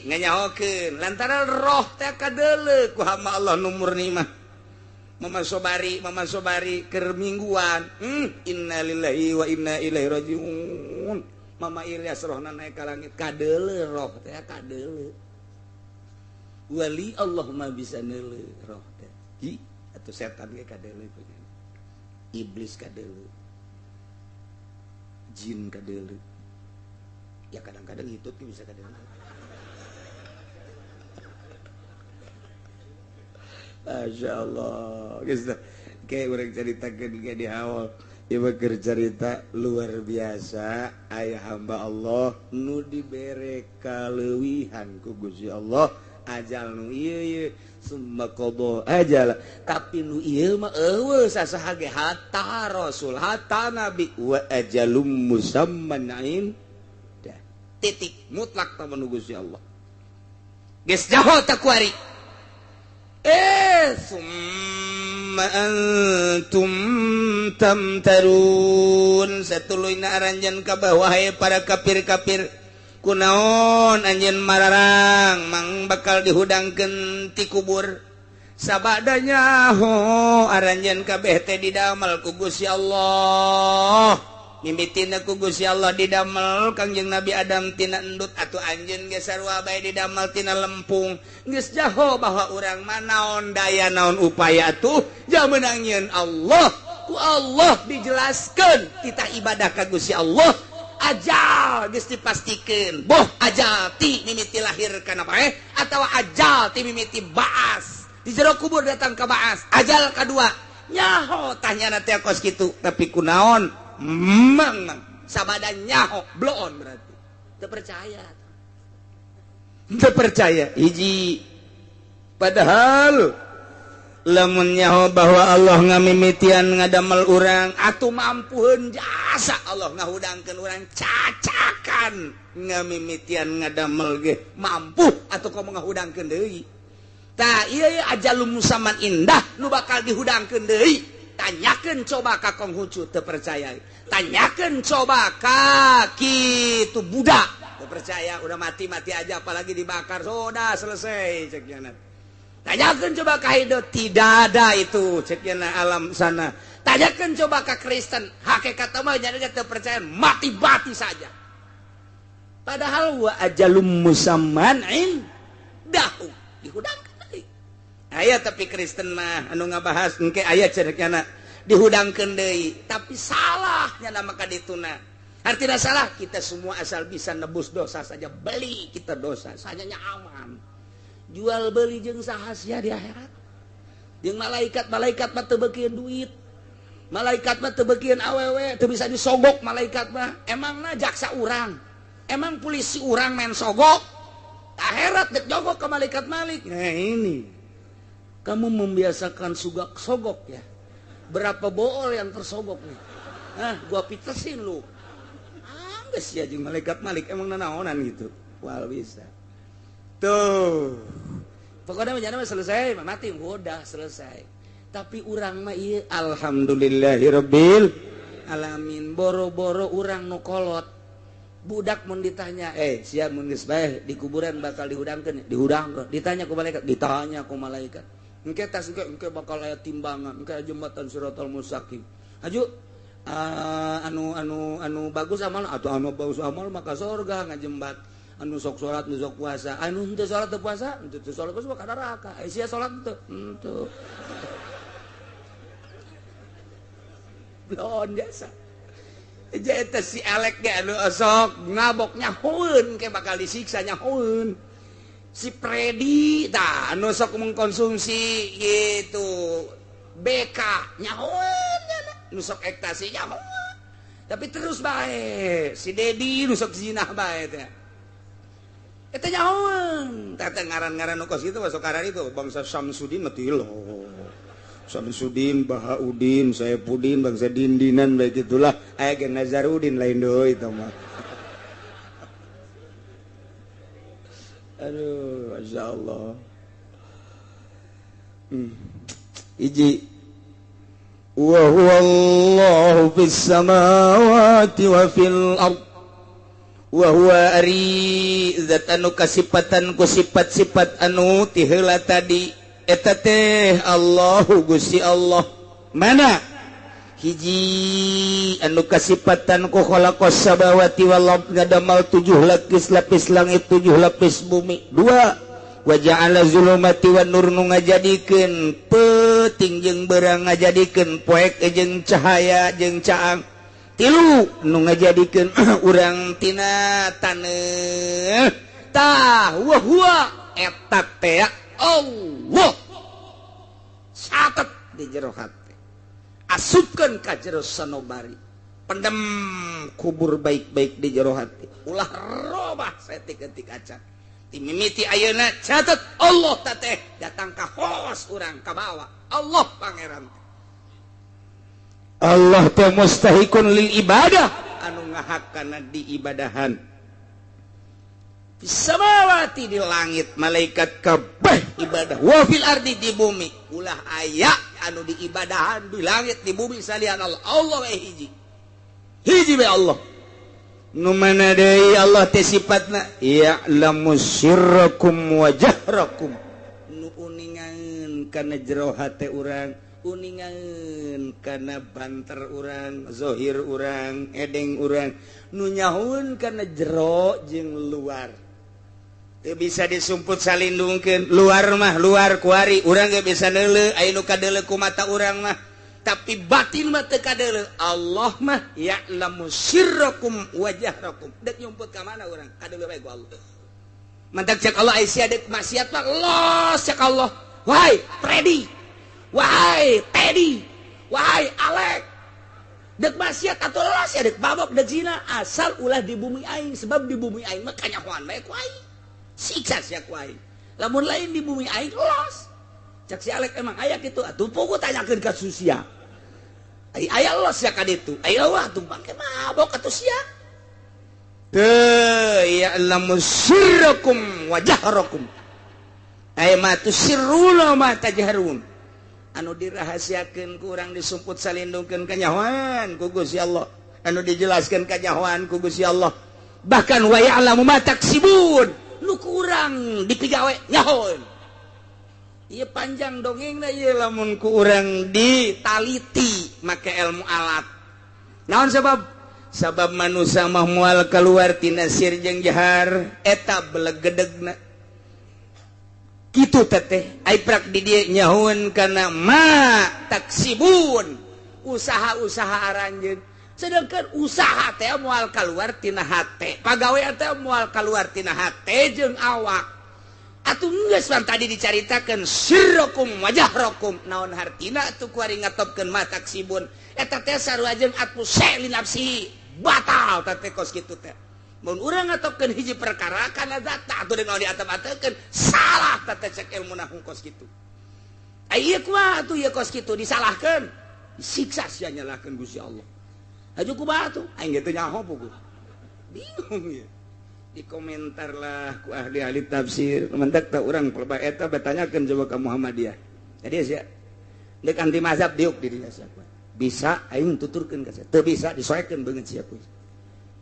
nganyahokeun lantaran roh teh kadeuleu ku hamba Allah nu murni mah Mama Sobari keur mingguan innalillahi wa inna ilaihi rajiun Mama Ilyas rohna naik ka langit kadeuleu roh teh kadeuleu wali Allah mah bisa neuleuh roh teh hi atuh setan ge kadeuleuh iblis kadeuleuh jin kadeuleuh ya kadang-kadang hitut ge bisa kadeuleuh Masya Allah urang caritakeun ge di awal ieu cerita luar biasa aya hamba Allah nu dibere kaleuwihan ku Gusti Allah ajal nu ieu summa qada ajal tapi nu ieu mah eueuh sasaha ge hatta rasul hatta nabi wa ajalum musamman dah titik mutlak ta nu Gusti Allah geus jaho ta kuari summa antum tamtarun satuluyna aranjeun ka bawah para kafir-kafir kunaon anjeun mararang mang bakal dihudangkeun ti kubur sabadanya ho aranjeun kabeh teh didamel ku Gusti Allah mimitina ku Gusti Allah didamel Kangjeng Nabi Adam tina endut atuh anjeun ge sarua bae didamel tina lempung geus jaho bahwa urang mah naon daya naon upaya atuh jameunang nyeun Allah ku Allah dijelaskeun kita ibadah ka Gusti Allah ajal geus dipastikeun boh ajal ti mimiti lahir kana bae atawa ajal ti mimiti baas di jero kubur datang ka baas ajal kadua nyaho tanyana teh kos kitu tapi kunaon mang sabada nyaho bloon berarti teu percaya hiji padahal lamun nyaho bahwa Allah ngamimitian ngadamel urang atuh mampuheun jasa Allah ngahudangkeun urang cacakan ngamimitian ngadamel ge mampu atuh komo ngahudangkeun deui tah ieu ajalum musamman indah nu bakal dihudangkeun deui tanyakeun coba ka Konghucu teu percaya tanyakeun coba ka kitu budak teu percaya udah mati-mati aja apalagi dibakar sudah selesai cek yana tanyakeun coba ka Hindu tidak ada itu cek yana alam sana tanyakeun coba ka Kristen hakikat mah nya teu percaya mati-mati saja padahal wa ajalum musamman indahu dihudangkeun aya tapi Kristen mah anu ngabahas engke aya cerekna dihudangkeun deui tapi salahnya nama kadituna artinya salah kita semua asal bisa nebus dosa saja beli kita dosa sanyanya aman jual beli jeung saha sia di akhirat jeung malaikat mah teu beukeun duit malaikat mah teu beukeun awewe teu bisa disogok malaikat mah emangna jaksa urang emang polisi urang main sogok akhirat dek jogok ke malaikat malik nah ini kamu membiasakan sogok ya berapa bool yang tersogok nih gua pitesin lu geus ya jeung malaikat malik emang nanaonan gitu wal bisa tuh pokoknya menjana selesai mati udah selesai tapi urang mah ieu alhamdulillahirabbil alamin boro-boro urang nu kolot budak mun ditanya sia mun geus bae di kuburan bakal dihudangkeun ditanya ku malaikat engke tas engke bakal aya timbangan engke jembatan Siratal Mustaqim aju anu bagus amal atau anu bagus amal maka surga ngajembat anu sok salat nu sok puasa anu henteu salat teu puasa henteu salat geus ka neraka sia salat teu belon jasa eta si elek ge anu sok ngabok nyahoeun ke bakal disiksa nyahoeun si Predi tah anu sok mengkonsumsi gitu BK nyahoeun nu sok ekstasi nyahoeun tapi terus bae si Dedi nu sok zinah bae teh eta nyahoeun tah ngaran-ngaran nu kos kitu masuk karan itu bangsa Samsudin mah tilo Samsudin Bahaudin Saipudin bangsa dindinan bae gitulah aya ge Nazarudin lain deui eta mah aduh masyaallah iji wa huwallahu fis samawati wa fil ard wa huwa ari zat anu kasipatan ku sifat-sifat anu ti heula tadi eta teh Allahu Gusti Allah mana hiji anu kasipatan ku khalaqas samawati wal ard ngadamal 7 lapis langit 7 lapis bumi 2 wa ja'ala zulumati wan nur nu ngajadikeun peuting jeung beurang ngajadikeun poek jeung cahaya jeung caang 3 nu ngajadikeun urang tina taneuh tah wa huwa eta teh Allah satet di jero hati asupkeun ka jero sanobari pendem kubur baik-baik di jero hati ulah robah saeutik-eutik acan ti mimiti ayeuna catet Allah tateh datang ka hos urang ka bawah Allah pangeran Allah teh mustahikun lil ibadah anu ngahak kana diibadahan samawati di langit malaikat kabeh ibadah wa fil ardi di bumi ulah aya anu diibadahan di langit di bumi salian Allah Allah we hiji we Allah nu mana deui Allah teh sifatna ya'lamu sirrakum wa jahrakum nu uningan kana jero hate urang uningan kana banter urang zahir urang edeng urang nu nyahoun kana jero jeung luar teu bisa disumput salindungkeun luar mah luar kuari urang ge bisa neuleuh aya nu kadeuleuh ku mata urang mah tapi batin mah teu kadeuleuh Allah mah ya'lamu sirrakum wa jahrakum dek nyumput ka mana urang kadeuleuh bae ku Allah mantak cek Allah aya sia deuk maksiat mah los cek Allah wahai Freddy wahai Teddy wahai Alek dek maksiat atuh los ya dek babok dek zina asal ulah di bumi aing sebab di bumi aing mah kanyahoan bae ku aing siksa sia ku aing lamun lain di bumi aing los cak si Alek emang aya kitu atuh pugu tanyakeun ka susia aya los ya ka ditu aya wah tuh make mabok atuh sia teu ya'lamu sirrakum wa jahrakum aya mah tusirruna ma tajharun anu dirahasiakeun ku urang disumput salindungkeun kanyahoan ku Gusti Allah anu dijelaskeun kanyahoan ku Gusti Allah bahkan wa ya'lamu ma taksibun lu kurang dipigawe nyahoeun ieu panjang dongengna ieu lamun ku urang ditaliti make ilmu alat naon sabab manusia mah moal kaluar tina sir jeung jahar eta belegedegna kitu teteh ai prak di dieu nyahoeun kana ma taksibun usaha-usaha aranjeun sedangkan usaha teh moal kaluar tina hate pagawean teh moal kaluar tina hate jeung awak atuh geus pan tadi dicaritakeun sirrakum wajahrakum naon hartina atuh kuari ngatopkeun ma taksibun eta teh sarua jeung atuh li nafsi batal teh kos kitu teh mun urang ngatopkeun hiji perkara kana zata atuh deui diatep-atepkeun salah teh cek ilmu nahwu kos kitu aya kumaha atuh ieu kos kitu disalahkeun disiksa sia nyalahkeun Gusti Allah aju kumaha atuh aing ge teu nyaho puguh bingung ya di komentar lah ku ahli-ahli tafsir mentek teh urang pelebah eta batanyakeun coba ka Muhammadiyah jadi sia deuk anti mazhab diuk di dinya sia bisa aing tuturkeun ka sia teu bisa disoekeun beungeut sia ku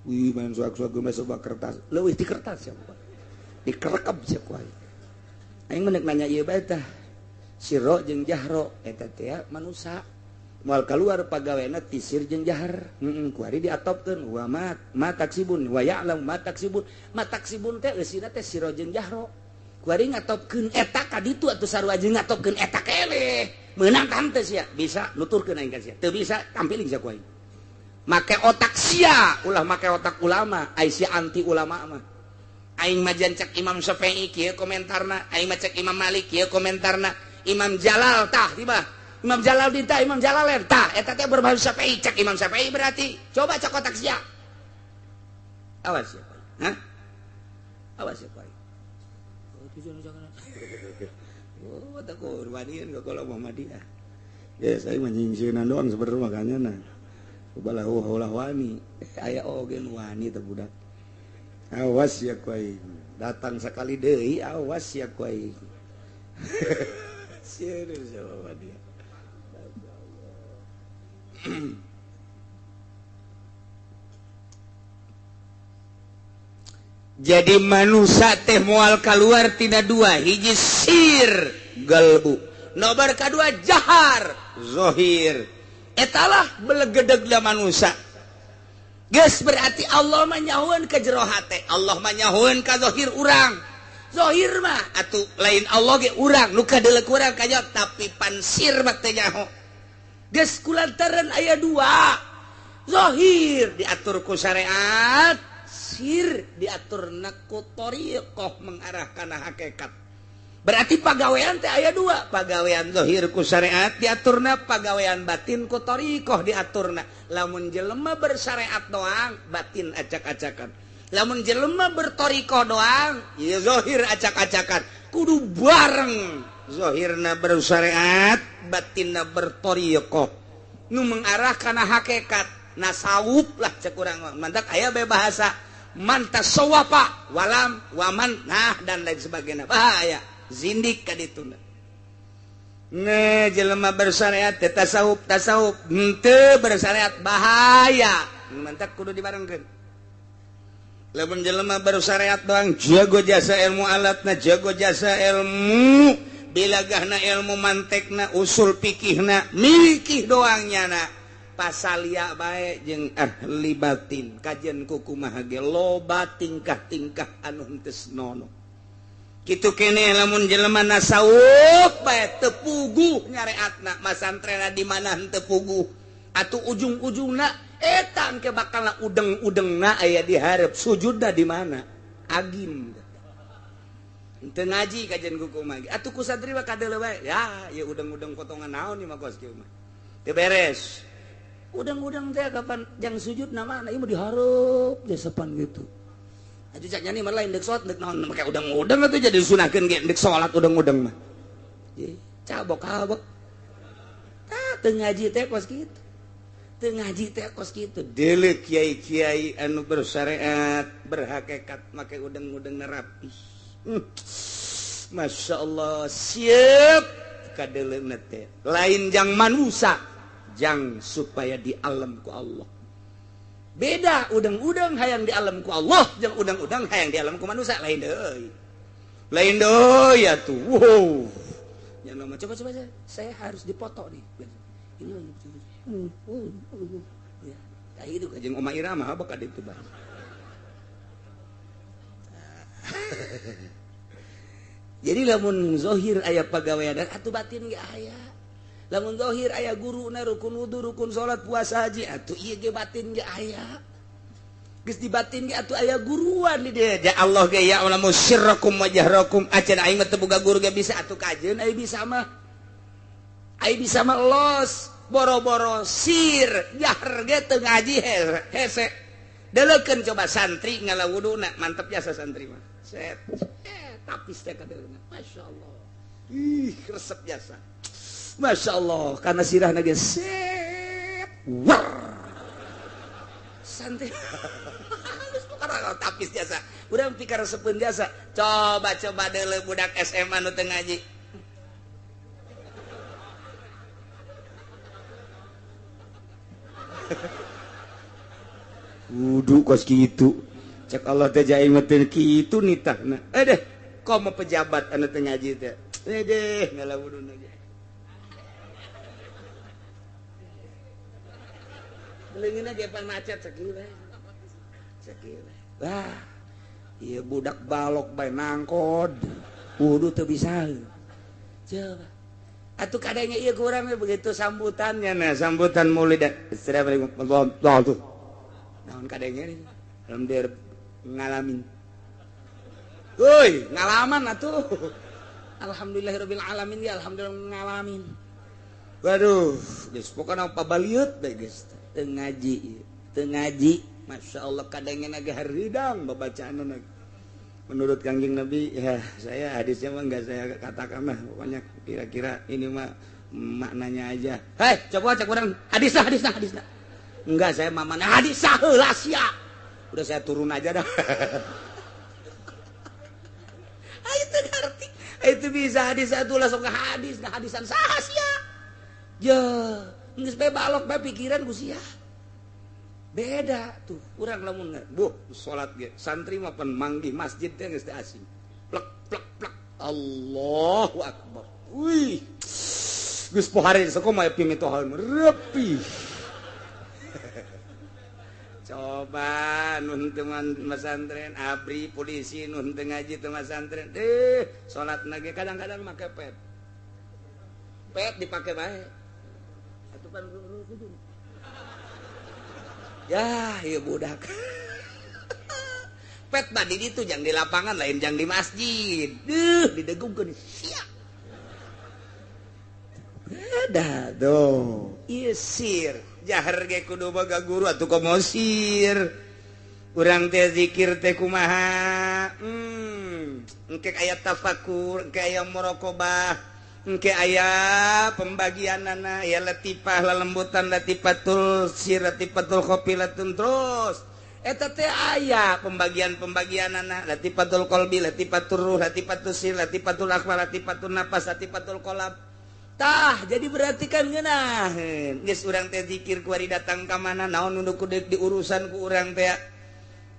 wih main suak-suak geus soba kertas leuwih ti kertas sia dikerekep sia ku aing menek nanya ieu bae tah sirro jeung jahro eta teh manusia moal kaluar pagawena tisir jeung jahar kuari diatopkeun wa ma taksibun wa ya'lam ma taksibun teh eusina teh sirro jeung jahro kuari ngatopkeun eta ka ditu atuh sarua jeung ngatopkeun eta keleh meunang kan teh sia bisa nuturkeun aing ka sia teu bisa tampiling sia ku aing make otak sia ulah make otak ulama ai sia anti ulama mah aing mah cek Imam Syafi'i kieu komentarna aing mah cek Imam Malik kieu komentarna Imam Jalal tah tiba Imam Jalaluddin tah Imam Jalalain tah eta teh berbahasa Syafi'i cek Imam Syafi'i berarti coba cek otak sia awas ya hah awas ya pai oh tak kurbanin ka kalau Muhammadiyah ya saya menyingsieunan doang sebenarnya makanya nah balahu haulah wani aya oge nu wani teh budak awas ya kuai datang sekali deui awas ya kuai serius ya Muhammadiyah jadi manusia teh moal kaluar tina dua hiji sir galbu nomor kedua jahar zahir etalah belegedegna manusia geus berarti Allah manyahoeun ka jero hate Allah manyahoeun ka zahir urang zahir mah atuh lain Allah ge urang nu kadeuleuh urang kaya tapi pansir mah teh nyaho geus kulantaran aya dua zahir diatur ku syariat sir diaturna ku thariqah mengarah kana hakikat berarti pagawean teh aya dua, pagawean zahir ku syariat diaturna, pagawean batin ku thariqah diaturna. Lamun jelema bersyariat doang batin acak-acakan, lamun jelema berthariqah doang ieu zahir acak-acakan. Kudu bareng, zahirna bersyariat batinna berthariqah nu mengarah kana hakikat nasawuf lah cek urang. Mantak aya bae bahasa man tasawwafa walam waman nah dan lain sebagainya, bahaya zindik ka dituna. Nah, jelema bersyariat teh tasawuf henteu bersyariat bahaya. Mantak kudu dibarengkeun. Lamun jelema bersyariat doang jago jasa ilmu alatna, jago jasa ilmu bilagahna, ilmu mantekna, usul fikihna, mikih doang nyana. Pasalia bae jeung ahli batin kajian kukumaha ge loba tingkah-tingkah anu henteu senonoh. Kitu keneh lamun jelema nasawuf bae teu puguh nyareatna, masantrena di mana henteu puguh. Atuh ujung-ujungna eta engke bakalna udeng-udengna aya di hareup, sujudna di mana? Agim. Teu ngaji kajian kukumaha ge. Atuh ku santri mah kadeuleu bae. Ya, ieu udeng-udeng potongan naon ieu mah kos kieu mah. Teu beres. Udang-udang teh kapan jang sujud nama ieu mah dihareup teh sepan gitu. Aju cak nyani mah lain deuk salat deuk naon make udang-udang atuh jadi disunahkeun ge deuk salat udang-udang mah. Cabok-cabok. Tah teu ngaji teh kos kitu. Teu ngaji teh kos kitu. Deuleu kiai-kiai anu bersyariat, berhakikat make udang-udang rapi. Masya Allah siap kadeuleuna teh. Lain jang manusia. Jang supaya di alam ku Allah. Beda udang-udang hayang di alam ku Allah, jang udang-udang hayang di alam ku manusia, lain deui. Lain deui atuh. Wow. Ya nama coba saya harus dipoto nih. Ini ya, kayak itu jeung Oma Irama baka ditu bah. Jadi lamun zahir aya pagawean atuh batin ge aya. Lamun zahir aya guruna rukun wudu, rukun salat, puasa, haji, atuh ieu ge batin ge aya. Geus di batin ge atuh aya guruan di dieu. Ja Allah ge ya ulamu sirrakum wa jahrakum. Acan aing mah teu boga guru ge bisa atuh kajeun ai bisa mah. Ai bisa mah los, boro-boro sir, jahar ge teu ngaji hese. Deleukeun coba santri ngalawuduna, mantep jasa santri mah. Set. Tapis teh kadeuna. Masyaallah. Ih, resep jasa. Masya Allah, karena sirah nage set, war, santai, karena tapis jasa, udah pikir sepun jasa, coba dulu budak SMA nu teu ngaji, wudu kos kitu, cek Allah teh jaing meuteun kitu nitahna, deh, komo pejabat anu teu ngaji teh, deh ngalawuduna ge. Leungina ge pan macet sakieu bae. Wah. Ieu budak balok bae nangkod. Wudu teu bisa. Coba. Atuh kadenge ieu kurang begitu sambutannya nah, sambutan Maulid. Assalamualaikum tuh. Naon kadenge alhamdulillah ngalamin. Euy, ngalaman atuh. Alhamdulillahirabbil alamin ya alhamdulillah ngalamin. Waduh, geus pokona pabaliut bae geus. Tengaji, masya Allah kadangnya agak haridang babacaan lagi. Menurut Kangjeng Nabi, ya saya hadisnya mah nggak saya katakan mah, pokoknya kira-kira ini mah maknanya aja. Hei, coba cek orang hadisnya. Enggak saya mama hadisnya heula sia. Udah saya turun aja dah. Itu ngerti. Itu bisa hadis satu langsung ke hadis, nah hadisan saha sia. Ya. Nggak supaya balok bae pikiran ku sia. Beda tuh, urang lamun salat ge santri mah pan manggih masjid teh geus teu asing. Plek. Allahu akbar. Wih. Geus pohare sakomo aya pimitohan repi. Coba nun teu masantren abri polisi nun teu ngaji teu masantren. Salatna ge kadang-kadang make pet. Pet dipake bae. Ya, iya budak. pet badi itu jangan di lapangan lain jangan di masjid didegungkeun sia ada tuh isir jahar ge kudu boga guru atuh komosir urang teh zikir teh kumaha engke aya tafakur engke aya muraqabah engke aya pembagianana ya latifah lalembutan latifatul sir latifatul khopilatun terus eta teh aya pembagian-pembagianana latifatul qalbi latifatul ruh latifatul sir latifatul akhwal latifatul nafas latifatul qalb tah jadi berarti kan ngeunaheun geus urang teh zikir ku ari datang ka mana naon nu kudu diurusan ku urang teh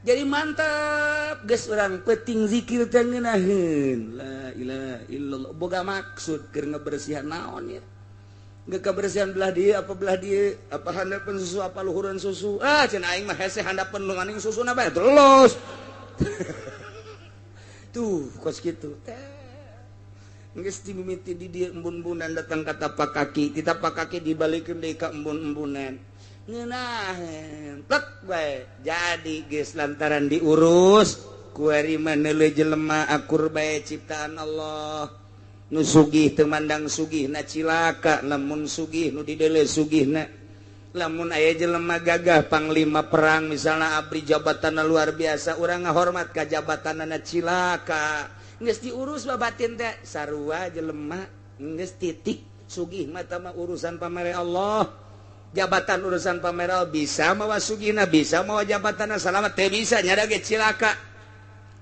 jadi mantap geus urang penting zikir teh ngeunaheun la ilaha illallah boga maksud keur ngabersihan naon ya geus kabersihan belah dieu apa handapeun susu apa luhureun susu cenah aing mah hese handapeun lu nganing susuna bae terus tuh kos kitu geus dimimiti di dieu embun-embunan datang ka tapak kaki ti tapak kaki dibalikeun deui ka embun-embunan ngeunaheun plek bae jadi geus lantaran diurus ku ari maneuleul jelema akur bae ciptaan Allah nu sugih teu mandang sugihna cilaka lamun sugih nu dideuleu sugihna lamun aya jelema gagah panglima perang misalna abdi jabatanna luar biasa urang ngahormat ka jabatanna cilaka geus diurus babatin teh sarua jelema geus titik sugih mah tah urusan pamere Allah jabatan urusan pamere Allah bisa mawa sugihna bisa mawa jabatanna salamat teh bisa nyada ge cilaka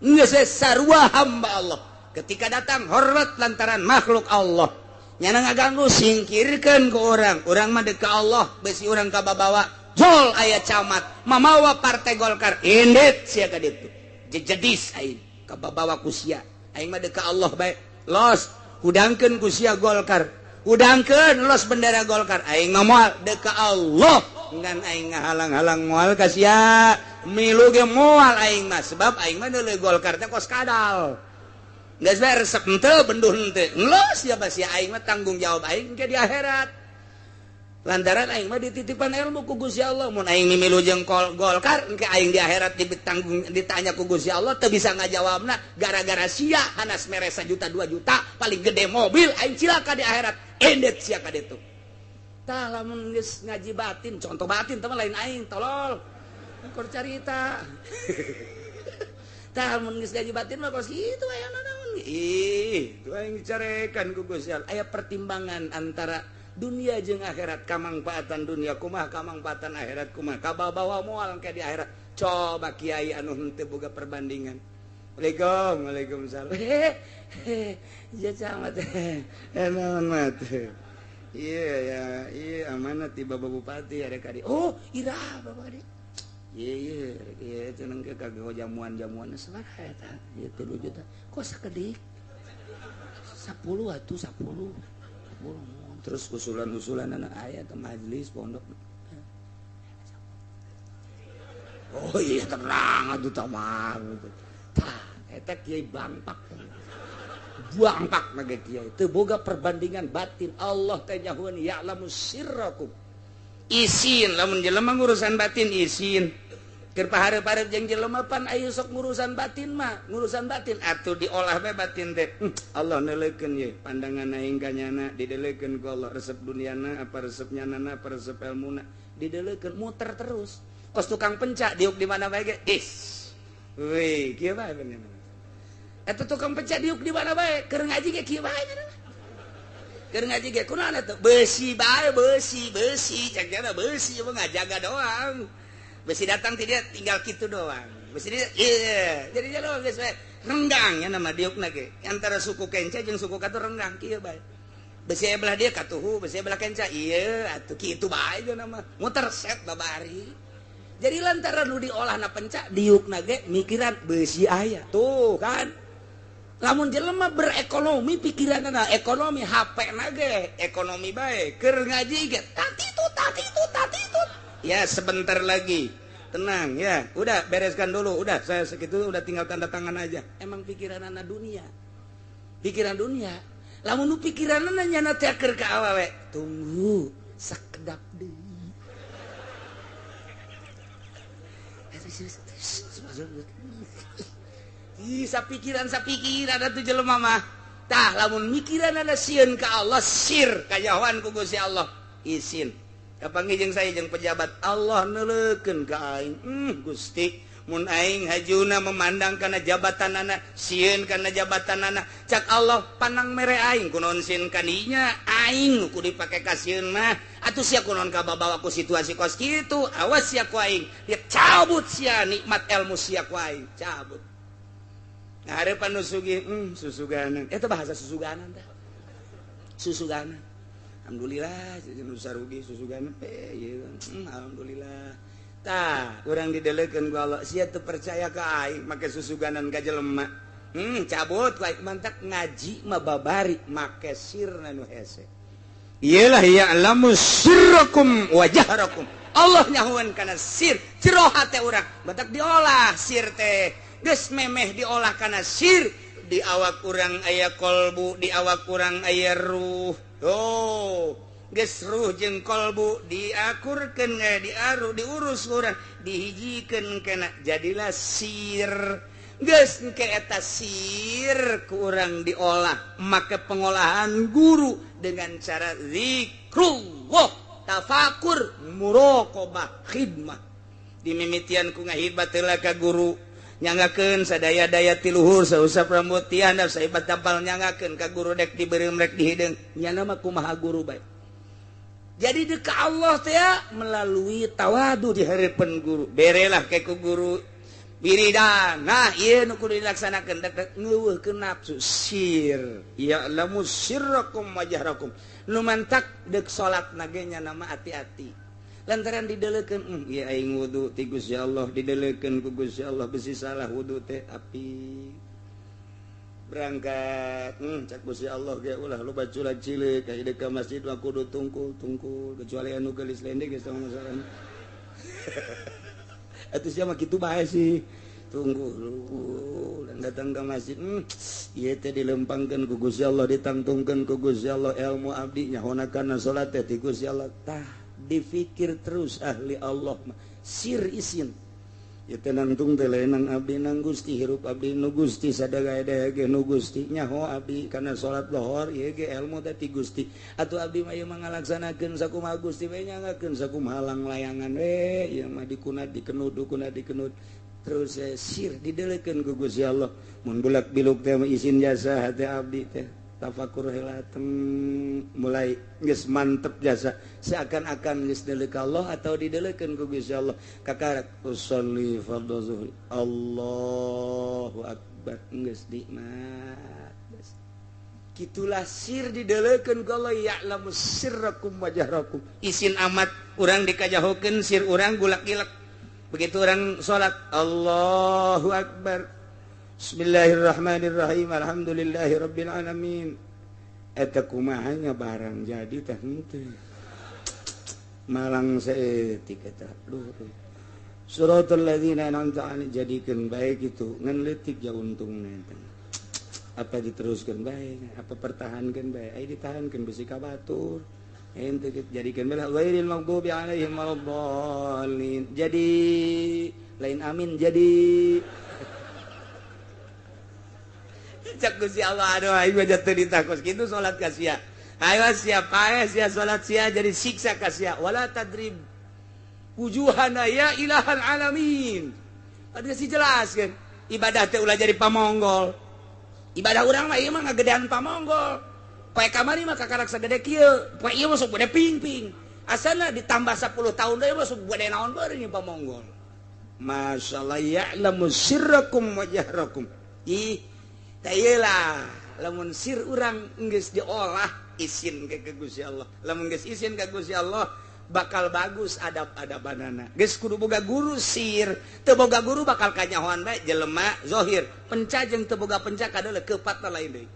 geus sarua hamba Allah ketika datang hormat lantaran makhluk Allah nyana ngaganggu singkirkeun ku urang mah deuk ka Allah besi urang ka babawa jol aya camat mamawa partai Golkar indet sia ka ditu jejedis aing ka babawa ku sia aing mah deuk ka Allah bae los hudangkeun ku sia Golkar hudangkeun los bendera Golkar aing mah moal deuk ka Allah ngan aing ngahalang-halang moal ka sia milu ge moal aing mah sebab aing mah deuleu Golkar teh kos kadal geus bae resep henteu benduh henteu los ya basi aing mah tanggung jawab aing ke di akhirat lantaran aing mah dititipan ilmu ku Gusti Allah mun aing mimilu jeung Golkar engke aing di akhirat ditanya ku Gusti Allah teu bisa ngajawabna gara-gara sia hanas mere 1 juta 2 juta paling gede mobil aing cilaka di akhirat endet sia ka ditu tah lamun geus ngaji batin contoh batin teh lain aing tolol kur carita tah mun geus ngaji batin mah kos kitu aya naon itu aing dicarekan ku Gusti Allah aya pertimbangan antara dunia jeung akhirat kamangpaatan dunia kumaha kamangpaatan akhirat kumaha kabawa moal ke di akhirat coba kiai anu henteu boga perbandingan Waalaikumsalam ya camat naon mah teh iya amanat ti Bapak Bupati ada ka di oh irah Bapak di iya ceneng ke kagak jamuan-jamuan sabaraha eta ieu 3 juta kok sakedik 10 atuh 10 terus usulan-usulan anak aya teh majelis pondok oh iya tenang atuh tamang tah eta kiai bangpak na ge kiai teu boga perbandingan batin Allah teh nyahueun ya'lamu sirrakum isin lamun jelema ngurusan batin isin keur pahareup-hareup jeung jelema pan aya sok ngurusan batin mah ngurusan batin atuh diolah bae batin teh Allah neuleukeun ye pandangan aing ka nyana dideuleukeun ku Allah resep duniana apa resep nyanana apa resep ilmuna dideuleukeun muter terus kos tukang pencak diuk di mana bae ge weh kieu bae bener eta tukang pencak diuk di mana bae keur ngaji ge kieu bae keur ngaji ge kunaon atuh besi bae besi cakna besi mah ngajaga doang besi datang tidak tinggal gitu doang besi dia jadi jalan guys renggang ya nama diukna ge antara suku kenca jeung suku katu renggang kieu bae besi belah dia katuhu besi belah kenca ieu atuh kitu bae jeung nama muter set babari jadi lantaran nu diolahna penca diukna ge mikiran besi aya tuh kan lamun jelema berekonomi pikiranna ekonomi HP na ge ekonomi bae keur ngaji ge tatitut ya sebentar lagi tenang ya udah bereskan dulu udah saya segitu udah tinggal tanda tangan aja emang pikiran anak dunia lamun nu pikiran anak nyana teh keur ka awewe tunggu sakedap deui pikiran ada tuh jelema mah tah lamun mikiran ada sieun ka Allah sir kajawan ku Gusti Allah izin kapanggih jeung saya jeung pejabat Allah neuleukeun ka aing Gusti mun aing hajuna memandang kana jabatanana sieun kana jabatanana cak Allah panang mere aing kunaon sieun kaninya aing kudu dipake ka sieun mah atuh sia kunaon ka babawa ku situasi kos kitu awas sia ku aing dia cabut sia nikmat ilmu sia ku aing cabut ngarepan nu sugih susuganan eta bahasa susuganan tah susuganan alhamdulillah nu sarugi susuganan alhamdulillah tah urang didelekeun ku Allah sia teu percaya ka aing make susuganan ka jelema cabut ku aing mantak ngaji mah babari make sirna nu hese iyalah ya'lamu sirrakum wa jahrakum Allah nyahuan kana sir ciroha teh urang batak diolah sir teh geus memeh diolah kana sir di awak urang aya kolbu di awak urang aya ruh geus ruh jeung kolbu diakurkeun diaru diurus urang dihijikeun kana jadilah sir geus engke eta sir ku urang diolah make pengolahan guru dengan cara zikrullah tafakur muraqabah khidmah dimimitian ku ngahibat heula ka guru nyangakeun sadaya-daya ti luhur sausap rambut ti handap saibat tampal nyangakeun ka guru dek dibeureum rek dihideung nyana mah kumaha guru bae jadi deuk ka Allah teh melalui tawadu di hareupeun guru berelah ke ku guru wiridan nah ieu nu kudu dilaksanakeun dek ngeuweuhkeun nafsu sir ya'lamu sirrakum wa jahrakum nu mantak deuk salatna ge nyana mah ati-ati lantaran didelekeun ieu aing wudu ti Gusti Allah didelekeun ku Gusti Allah bisi salah wudu teh api berangkat cak Gusti Allah ge ulah loba culag cileuk ka hideuk ka masjid mah kudu tungkul kecuali anu geulis lende geus tong masalah atuh sia mah kitu bae sih tunggu dan datang ke masjid ieu teh dilempangkeun ku Gusti Allah ditangtungkeun ku Gusti Allah ilmu abdi nyahona kana salat teh ti Gusti Allah tah dipikir terus ahli Allah sir isin ya tenantung teh lain abdi nang Gusti hirup abdi nu Gusti sadaya-daya ge nu Gusti nyaho abdi kana salat lohor ieu ge ilmu teh ti Gusti atuh abdi mah ieu mah ngalaksanakeun sakumaha Gusti we nyangakeun sakumaha halang layangan we ieu mah dikunat dikenut terus sir didelekeun ku Gusti Allah mun bulak biluk teh izin jasa hati abdi teh tafakur heula mulai geus mantep jasa seakan-akan geus deleuk Allah atau didelekeun ku Gusti Allah kakarak usolli fardhu zuhri Allahu akbar geus nikmat kitulah sir didelekeun ku Allah ya'lamu sirrakum wa jahrakum isin amat urang dikajahokeun sir urang gulak-gilak begitu urang salat Allahu akbar Bismillahirrahmanirrahim alhamdulillahirabbil alamin eta kumahanya barang jadi teh henteu malang saeutik eta suratul ladzina an'amta 'alaihim jadikeun bae kitu ngan leutik ja untungna eta apa diteruskeun bae apa pertahankeun bae ai ditahankeun bisi ka batur ente jadikeun bae ghairil maghdubi 'alaihim waladdallin jadi lain amin jadi cak Gusti Allah aduh aing mah jatuh ditakos kitu salat ka sia ayo sia pae sia salat sia jadi siksa ka sia wala tadrib wujuhana ya ilahal alamin ada si jelaskeun ibadah teh ulah jadi pamonggol ibadah urang mah ieu mah ngagedean pamonggol poe kamari mah kakarak sagede kieu poe ieu mah sok gede ping-ping asalna ditambah 10 tahun deui mah sok gede naon beureung ieu pamonggol masyaallah ya'lamu sirrakum wa jahrakum Tayelah, lamun sir urang geus diolah isin ke Gusti Allah. Lamun geus isin ke Gusti Allah bakal bagus adab-adabanana. Geus kudu boga guru sir, teu boga guru bakal kanyahoan bae jelema zahir. Penca jeung teu boga penca kadeuleu keupatna lain deui.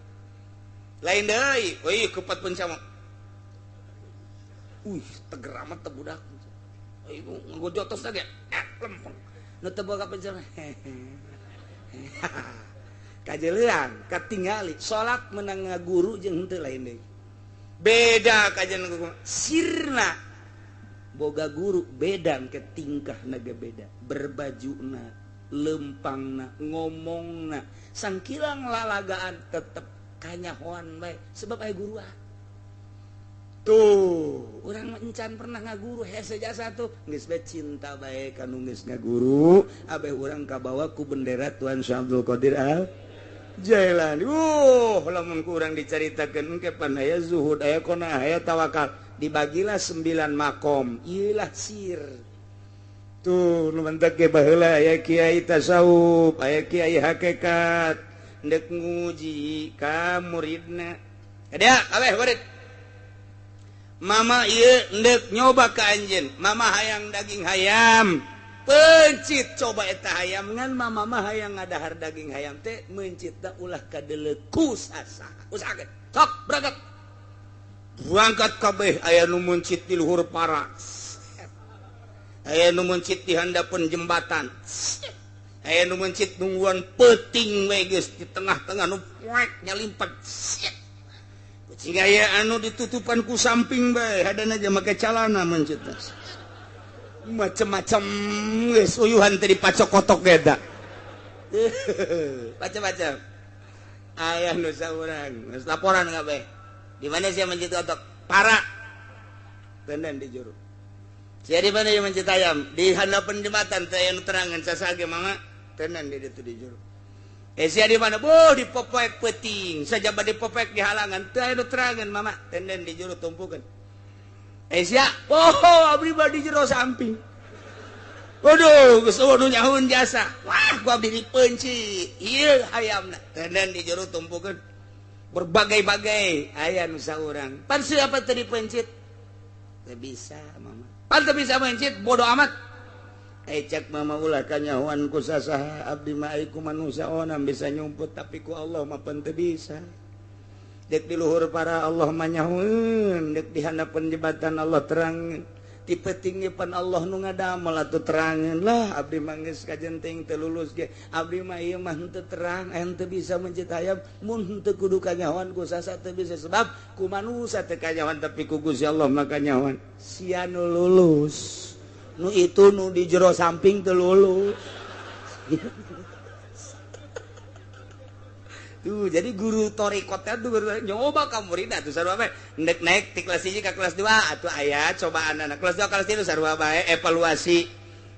Lain deui, euy keupat penca mah. Teger amat teh budak. Euy ngojotos teh ge lempeng. Nu teu boga penca kajelean katingali salat menang ngaguru jeung henteu lain deui beda kajian sirna boga guru beda ke tingkah naga beda berbajuna lempangna ngomongna sangkilang lalagaan tetep kanyahoan bae sebab aya guru tuh orang encan pernah ngaguru hese jasa tuh geus bae cinta bae kanu geus ngaguru abeh urang kabawa ku bendera Tuan Syekh Abdul Qadir Al Jailani. Lamun ku urang dicaritakeun engke pan aya zuhud aya qanaah aya tawakal dibagilah 9 makom ieu lah sir tuh nu mentek ge baheula aya kiai tasawuf aya kiai hakikat ndek nguji ka muridna ada kabeh murid mama ieu ndek nyoba ka anjeun mama hayang daging hayam pencit coba eta hayam ngan mama mah hayang ngadahar daging hayam teh mencitna ulah kadeleku sasa usahakeun sok berangkat kabeh aya nu mencit di luhur paras aya nu mencit di handapeun jembatan aya nu mencit nungguan peuting we geus di tengah-tengah nu poek nyalimpet kucing aya anu ditutupan ku samping bae hadana aja make calana mencit macam-macam geus uyuhan teh dipacok kotok eta macam-macam aya nu saurang geus laporan kabeh di mana sih mencit kotok para tenan di juru sia di mana yang mencit ayam di handapeun jembatan teh anu terangan sasage mama tenan di ditu di juru sia di mana boh di popek peuting sajaba di popek di halangan teh anu terangan mama tenan di juru tumpukeun sia abdi mah di jero samping waduh geus nu nyahun jasa wah gua abdi dipencit ieu hayamna tenan di jero tumpukeun berbagai-bagai aya nu saurang pan siapa teh dipencit teu bisa mama pan teu bisa mencit bodoh amat cek mama ulah kanyahoan ku sasaha abdi mah ai ku manusia onam bisa nyumput tapi ku Allah mah pan teu bisa dek di luhur para Allah mah nyahoeun dek di handapeun jembatan Allah terang ti peuting pan Allah nu ngadamel atuh terangeun lah abdi mah geus kajenting teu lulus ge abdi mah ieu mah henteu terang henteu bisa mencit hayam mun henteu kudu kanyahoan ku sasa teu bisa sebab ku manusia teu kanyahoan tapi ku Gusti Allah mah kanyahoan sia nu lulus nu itu nu di jero samping teu lulus tuh jadi guru torikotnya tuh nyoba ka muridna tuh sarua bae ndek naik ti kelas 1 ka kelas 2 atuh aya cobaan anak kelas 2 kelas 3 sarua bae evaluasi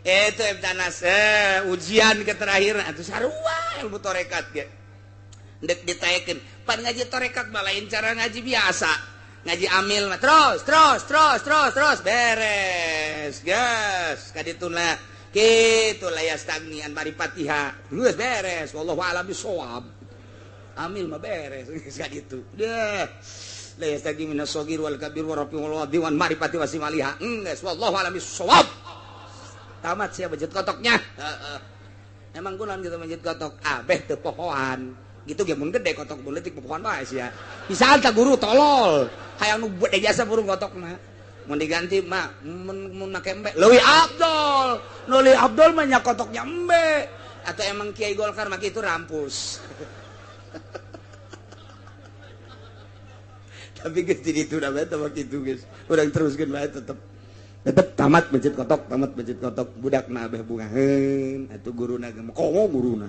itu emtanas ujian ke terakhir atuh sarua ilmu torekat ge ndek ditaekeun pan ngaji torekat mah lain cara ngaji biasa ngaji amil mah terus beres gas kadituna kitu layas tagnian bari Fatihah geus beres wallahu a'lam bishawab amil mah beres geus kaditu deh layas tagni minas shagir wal kabir wa rafi wal diwan marifati wasimaliha geus wallahu a'lam bishawab tamat sia bejet kotoknya emang kunaon gitu bejet kotok abeh teu pohoan gitu ge mun gede kotok mun leutik pohoan bae sia bisa anta guru tolol hayang nu buat jasa burung kotokna mun diganti mah mun make embe leuwih Abdul nu leuwih Abdul mah nya kotoknya embe atau emang Kiai Golkar mah kitu rampus tapi geus di ditu da bae teh kitu geus urang teruskeun bae tetep tamat masjid kotok budakna abeh bungaheun atuh guruna ge komo guruna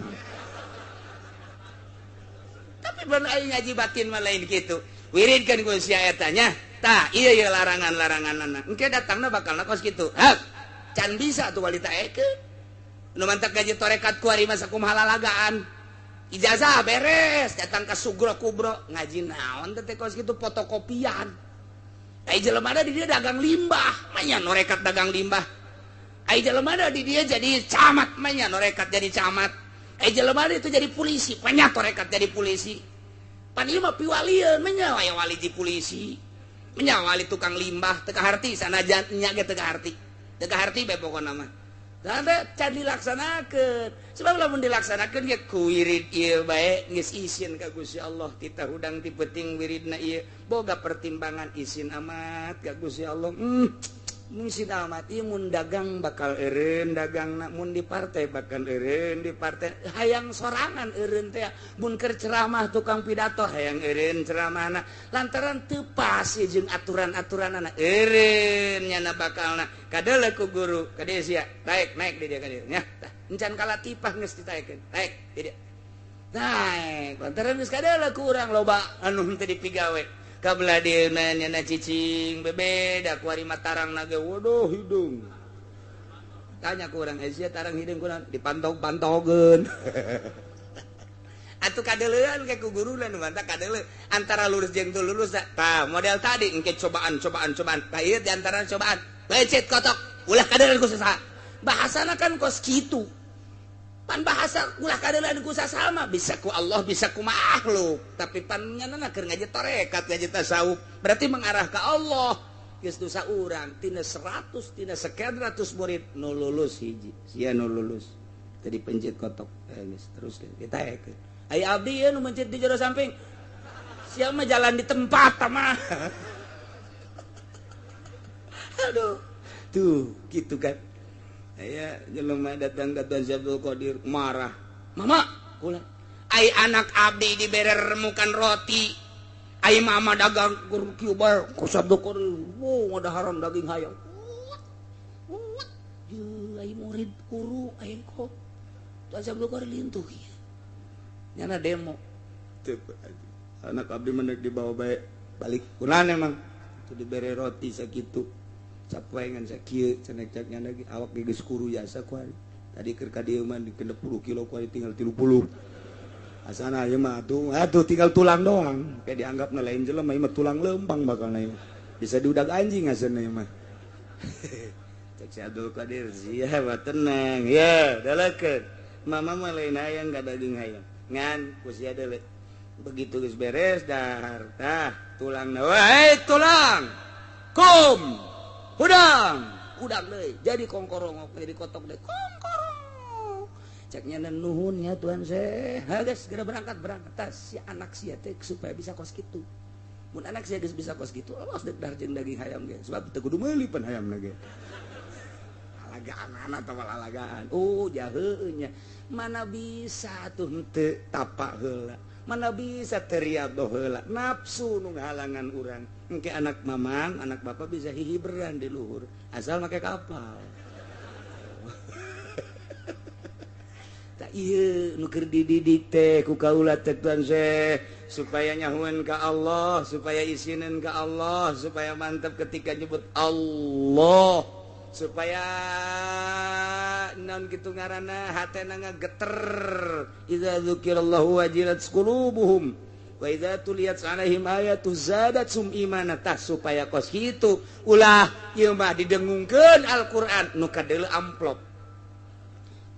tapi ban aing ngaji batin mah lain kitu wiridkeun ku sia eta nya tah ieu larangan-laranganna engke datangna bakalna kos kitu hak can bisa tuh walita ekeun nu mantak ngaji torekat ku ari mah sakumaha lalagaan ijazah beres datang ka sugro kubro ngaji naon teh kos kitu fotokopian ai jelema di dia dagang limbah manya norekat dagang limbah ai jelema di dia jadi camat manya norekat jadi camat ai jelema itu jadi polisi manya torekat jadi polisi pan ieu mah piwalieun manya aya wali di polisi manya wali tukang limbah teu kaharti sanajan nya ge teu kaharti bae pokona mah tanda can dilaksanakeun sebab lamun dilaksanakeun ge ku wirid ieu bae geus izin ka Gusti Allah kita hudang ti peuting wiridna ieu boga pertimbangan izin amat ka Gusti Allah mungkin amat imun dagang bakal eren dagang namun di partai bakal eren di partai hayang sorangan eren teh mun keur ceramah tukang pidato hayang eren ceramahna lantaran teu pas jeung aturan-aturan anak eren nyana bakalna kadeule ku guru kade sia naik di dia kade nya tah encan kalatipah geus ditaekeun naik di dia naik lantaran geus kadeule ku urang loba anu teu dipigawe kabla dieuna nyana cicing bebeda ku ari Matarang nage waduh hidung tanya ku urang sia tarang hidung kurang dipantau-pantaukeun atuh kadeleuan ke ku guruna nu mantap kadeuleu antara lulus jeung teu lulus tah model tadi engke cobaan tah ieu di antara cobaan becet kotok ulah kadeuleuan ku saha bahasana kan kos kitu pan bahasa ulah kadeuleuan ku sasama bisa ku Allah bisa ku makhluk tapi pan nyanana keur ngaji tarekat ngaji tasawuf berarti mengarah ke Allah geus dosa urang tina 100 tina sekian ratus murid nu lulus hiji sia nu lulus tadi pencet kotok geus terus kita ekeun aya abdi nu mencet di jero samping sia mah jalan di tempat mah aduh tuh gitu kan aya jelema datang ka Tuan Abdul Qadir marah mama kula ai anak abdi dibere remukan roti ai mama dagang kieu bae ku Abdul Qadir ngadaharan daging hayam ye ai murid guru ai kok Tuan Abdul Qadir lintuh ieu nyana demo teu anak abdi menek dibawa bae balik kunaon emang tu dibere roti sakitu capoengan sakieu cenah caknya lagi awak geus kuru jasa ku ari tadi keur ka dieu mah dikendep 10 kilo ku ari tinggal 30 asana ieu mah atuh tinggal tulang doang kayak dianggapna lain jelema ieu mah tulang lempang bakalna ieu bisa diudag anjing asana ieu mah cek si Abdul Qadir sia mah tenang ya dalekeun mama mah lain hayang ka daging hayam ngan ku sia deuleu begitu geus beres dahar tah tulangna wae tulang kum udang deui jadi kongkorong jadi kotok deui kongkorong ceknya nuhun ya Tuan Syekh geus segera berangkat tas si anak sia teh supaya bisa kos kitu mun anak sia geus bisa kos kitu awas deuk jeung daging hayam ge sebab teu kudu meuli pan hayamna ge alagaan atau alagaan jaheuh nya mana bisa tuh teu tapak heula mana bisa teriado heula nafsu nu ngahalangan urang engke anak mamang anak bapak bisa hihiberan di luhur asal make kapal tak ieu nu keur dididik teh ku kaula teh Tuan Syekh supaya nyahueun ka Allah supaya isineun ka Allah supaya mantap ketika nyebut Allah supaya naon kitu ngaranna hatena ngageter idza dzukirallahu wajilat qulubuhum wa idza tuliyat 'alaihim ayatu zadatsum imana tah supaya kos kitu ulah ieu mah didengungkeun Al-Qur'an nu kadeuleu amplop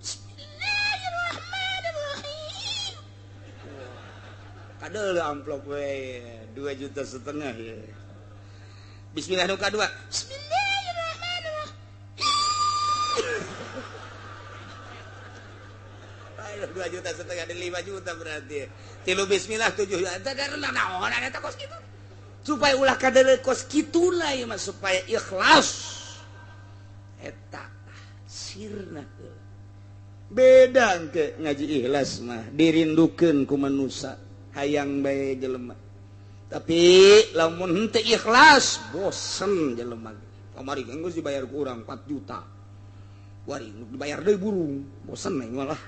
Bismillahirrahmanirrahim kadeuleu amplop we 2,5 juta ya Bismillah nu kadua Bismillah 2,5 juta ada 5 juta berarti tilu bismillah 7 juta karena naon eta kos kitu supaya ulah kadeuleu kos kituna ieu mah supaya ikhlas eta sirna beda engke ngaji ikhlas mah dirindukeun ku manusia hayang bae jelema tapi lamun teu ikhlas bosen jelema kamari geus dibayar ku urang 4 juta wari dibayar deui burung bosen neng malah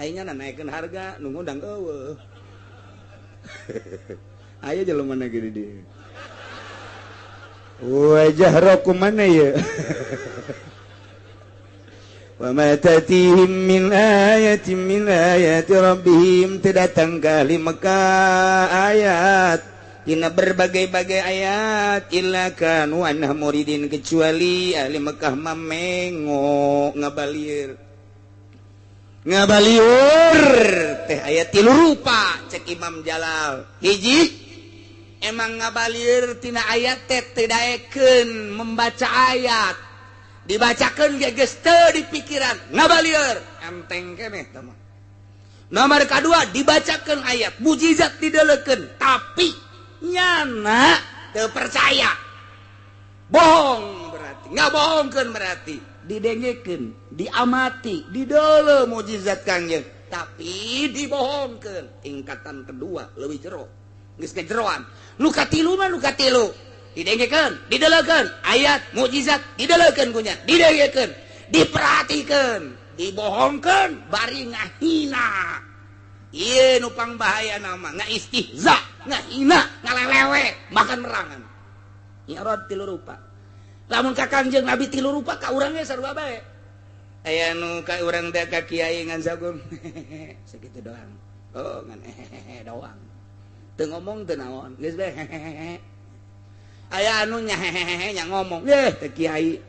ayeuna naikkeun harga nu ngundang eueuh aya jelema na gini dieu wajah rakum mana ya wa ma tatihim min ayatin min ayati rabbihim datang kali maka ayat dina berbagai-bagai ayat illa kanu anha muridin kecuali ahli Mekah mamengo ngabalieur teh ayat 3 rupa cek Imam Jalal hiji emang ngabalieur tina ayat teh teu daekeun membaca ayat dibacakeun ge geus teu dipikiran ngabalieur enteng keneh tah mah nomor kadua dibacakeun ayat mujizat dideuleukeun tapi nyana teu percaya bohong berarti ngabohongkeun berarti didengekeun diamati didolo mukjizat Kangjeng tapi dibohongkeun tingkatan kedua leuwih jero geus jeroan nu katilu mah nu katilu didengekeun didolokeun ayat mukjizat didolokeun kunya didengekeun diperhatikeun dibohongkeun bari ngahina ieu nu pangbahaya nama ngaistihza ngahina ngalelewe bahkan merangan irad tilu rupa lamun ka Kangjeng Nabi tilu rupa ka urang ge sarua bae aya nu ka urang teh ka kiai ngan sagum sakitu doang oh ngan doang teu ngomong teu naon geus bae aya anu nya nya ngomong teh kiai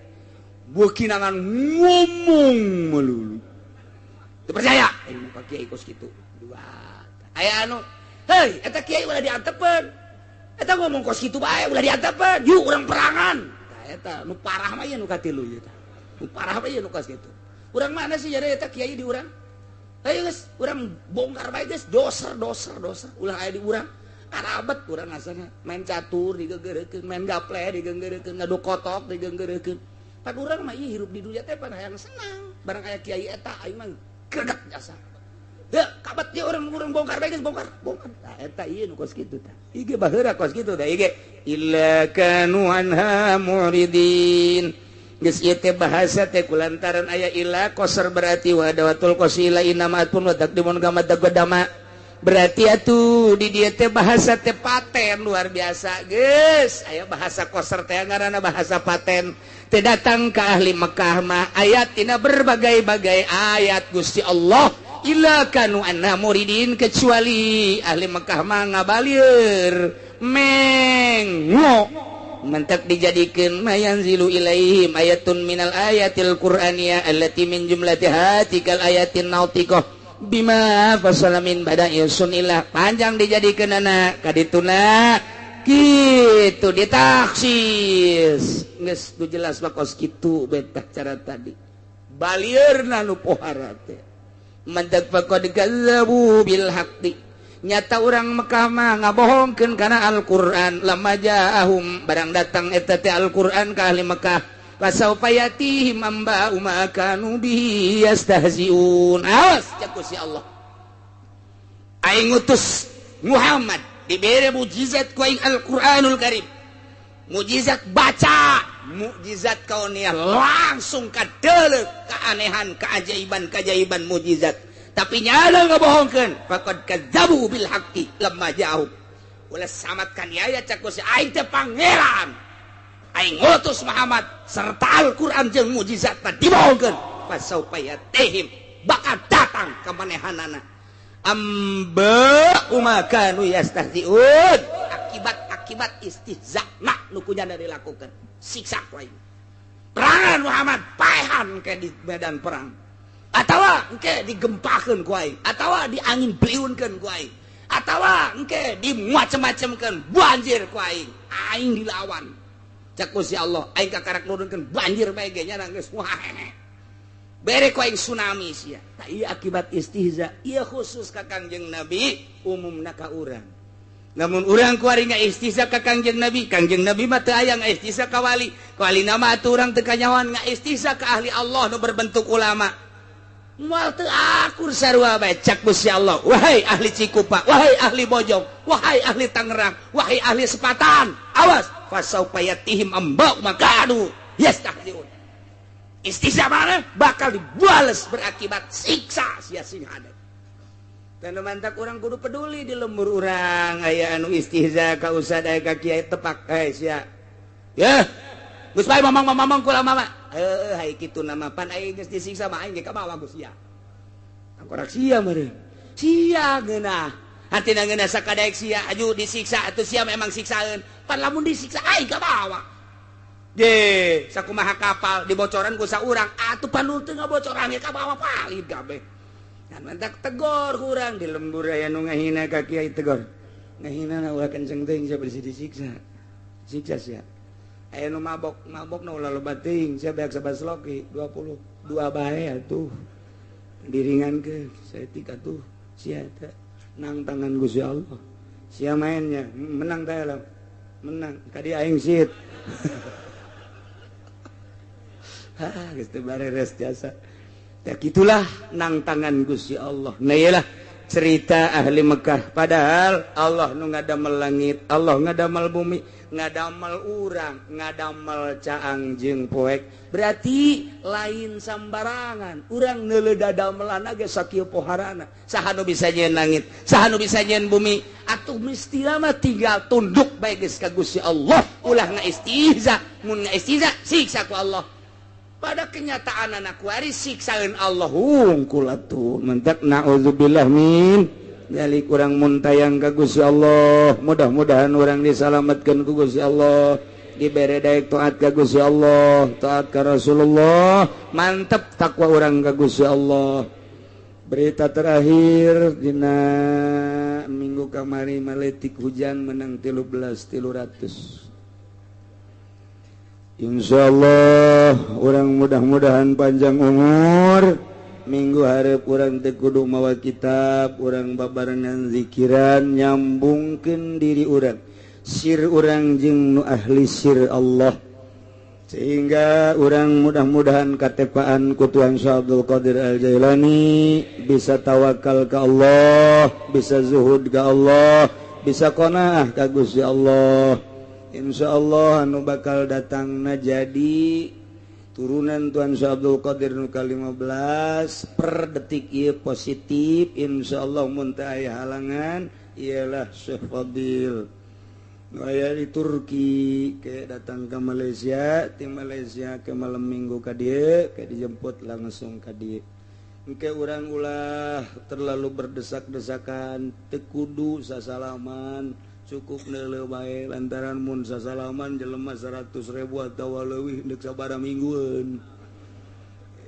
beuki nangan ngomong melulu teu percaya ilmu ka kiai kos kitu dua aya anu hei eta kiai ulah diantepeun eta ngomong kos kitu bae ulah diantepeun yuk urang perangan eta nu parah mah ieu nu katilu ieu tah nu parah mah ieu nu kos kitu urang mana sih jadi eta kiai di urang ayo geus urang bongkar bae geus doser ulah aya di urang arabet urang asana main catur digenggeureukeun main gaple digenggeureukeun ngadu kotok digenggeureukeun pan urang mah ieu hirup di dunya teh pan hayang senang barang aya kiai eta aing mah greget jasa ya kabat dia orang bongkar bae geus bongkar tah eta ieu nu kos kitu tah ieu baheura kos kitu tah ieu illa kanu anha muridin geus ieu teh bahasa teh kulantaran aya illa qasar berarti wa dawatul qasila inamat pun wa taqdimun gamad godama berarti atuh di dieu teh bahasa teh paten luar biasa geus aya bahasa qasar teh ngaranna bahasa paten teh datang ka ahli Mekah mah ayat tina berbagai-bagai ayat Gusti Allah illa kanu anna muridin kecuali ahli Mekah mah ngabalieur mengo mentak dijadikeun mayanzilu ilaihim ayatun minal ayatil qur'aniyah allati min jumlatiha tikal ayatin nautiqah bima fasala min bada'i sunillah panjang dijadikeun anak kadituna kitu ditaksis geus tu jelas bakos kitu beta cara tadi balieurna nu pohara teh mantak faqad kazzabu bil haqqi nyata urang Mekah mah ngabohongkeun kana Al-Qur'an lamma ja'ahum barang datang eta teh Al-Qur'an ka ahli Mekah fasaufa yatihim amba ma kanu bihi yastahziun awas cak si Allah aing ngutus Muhammad dibere mukjizat ku aing Al-Qur'anul Karim mukjizat baca mukjizat kauniyah langsung kadeuleuh keanehan keajaiban mukjizat tapi nyala ngabohongkeun faqad kadzabu bil haqqi lamma ja'u ulah samatkan aya cak si aing teh pangeran aing ngutus Muhammad serta Al-Qur'an jeung mukjizatna dibohongkeun fasaufa yatihim bakal datang ka manehanana amba umakanu yastahziun akibat istihza nu kunyana dilakukan siksa ku aing perangan Muhammad paehan ke di medan perang atawa engke digempakeun ku aing atawa diangin beliunkeun ku aing atawa engke dimacem-macemkeun banjir ku aing dilawan cak ku si Allah aing kakarak nurunkeun banjir bae ge nya geus wah bere ku aing tsunami sia tah ieu akibat istihza ieu khusus ka Kangjeng Nabi umumna ka urang namun urang kuari ngaistihza ka Kangjeng Nabi mah teu aya ngaistihza ka wali nama atuh urang teu kanyawan ngaistihza ka ahli Allah nu berbentuk ulama moal teu akur sarua bae cak Gusti Allah wahai ahli Cikupa wahai ahli Bojong wahai ahli Tangerang wahai ahli Sepatan awas fasaufa yatihim amba makadu yastahziun istihza mana bakal dibales berakibat siksa sia sing ada dan mantak orang kudu peduli di lembur orang aya anu istihza ka ustad aya ka kiai tepak sia ya geus bae mamang kula mama hai kitu nama pan aing geus disiksa mah aing ge ka bawah Gus sia angkorak sia meureun sia geunah hatina geunah sakadaek sia aju disiksa atuh sia memang siksaeun pan lamun disiksa aing ka bawah ge sakumaha kapal dibocoran ku saurang atuh panul teu ngabocoran ge ka bawah palid kabeh mantak tegor kurang di lembur aya nu ngahina ka kiai tegor ngahina na ulah kenceng teuing sia bersih disiksa siksa sia aya nu mabok na ulah loba teuing sia beak sabasloki 22 bae atuh diringankeun saeutik atuh sia teh nang tangan Gusti Allah sia mainnya menang teh lah menang ka dia aing sit jasa gitulah nang tangan Gusti Allah nah cerita ahli Mekkah padahal Allah nu ngadamel langit Allah ngadamel bumi ngadamel urang ngadamel caang jeung poek berarti lain sambarangan urang neuleuh dadamelan ge sakieu poharana saha nu bisa nyeun langit saha nu bisa nyeun bumi atuh mesti mah tinggal tunduk bae geus ka Gusti Allah ulah ngaistihza mun ngaistihza siksa ku Allah pada kenyataan anak waris siksaeun Allah hungkul atuh mentak naudzubillah min dari kurang muntayang ka Gusti Allah mudah-mudahan orang disalamatkeun ku Gusti Allah dibere daek taat ka Gusti Allah taat ka Rasulullah mantep takwa orang ka Gusti Allah berita terakhir dina minggu kamari maletik hujan menang 13.300 insyaallah orang mudah-mudahan panjang umur minggu hareup urang teu kudu mawa kitab urang babarengan zikiran nyambungkeun diri urang sir urang jeung nu ahli sir Allah sehingga urang mudah-mudahan katepaan ku Tuhan Syekh Abdul Qadir Al-Jailani bisa tawakal ka Allah bisa zuhud ka Allah bisa qanaah ka Gusti Allah insyaallah anu bakal datangna jadi turunan Tuan Syekh Abdul Qadir nu ke-15 per detik ieu positif insyaallah mun teu aya halangan ialah Syekh Fadil nu aya di Turki ke datang ke Malaysia ti Malaysia ke malam minggu ka dieu ke dijemput langsung ka dieu engke urang ulah terlalu berdesak-desakan teu kudu sasalaman cukup neuleuh bae lantaran mun sasalaman jelema 100.000 atawa leuwih deuk sabaraha minggueun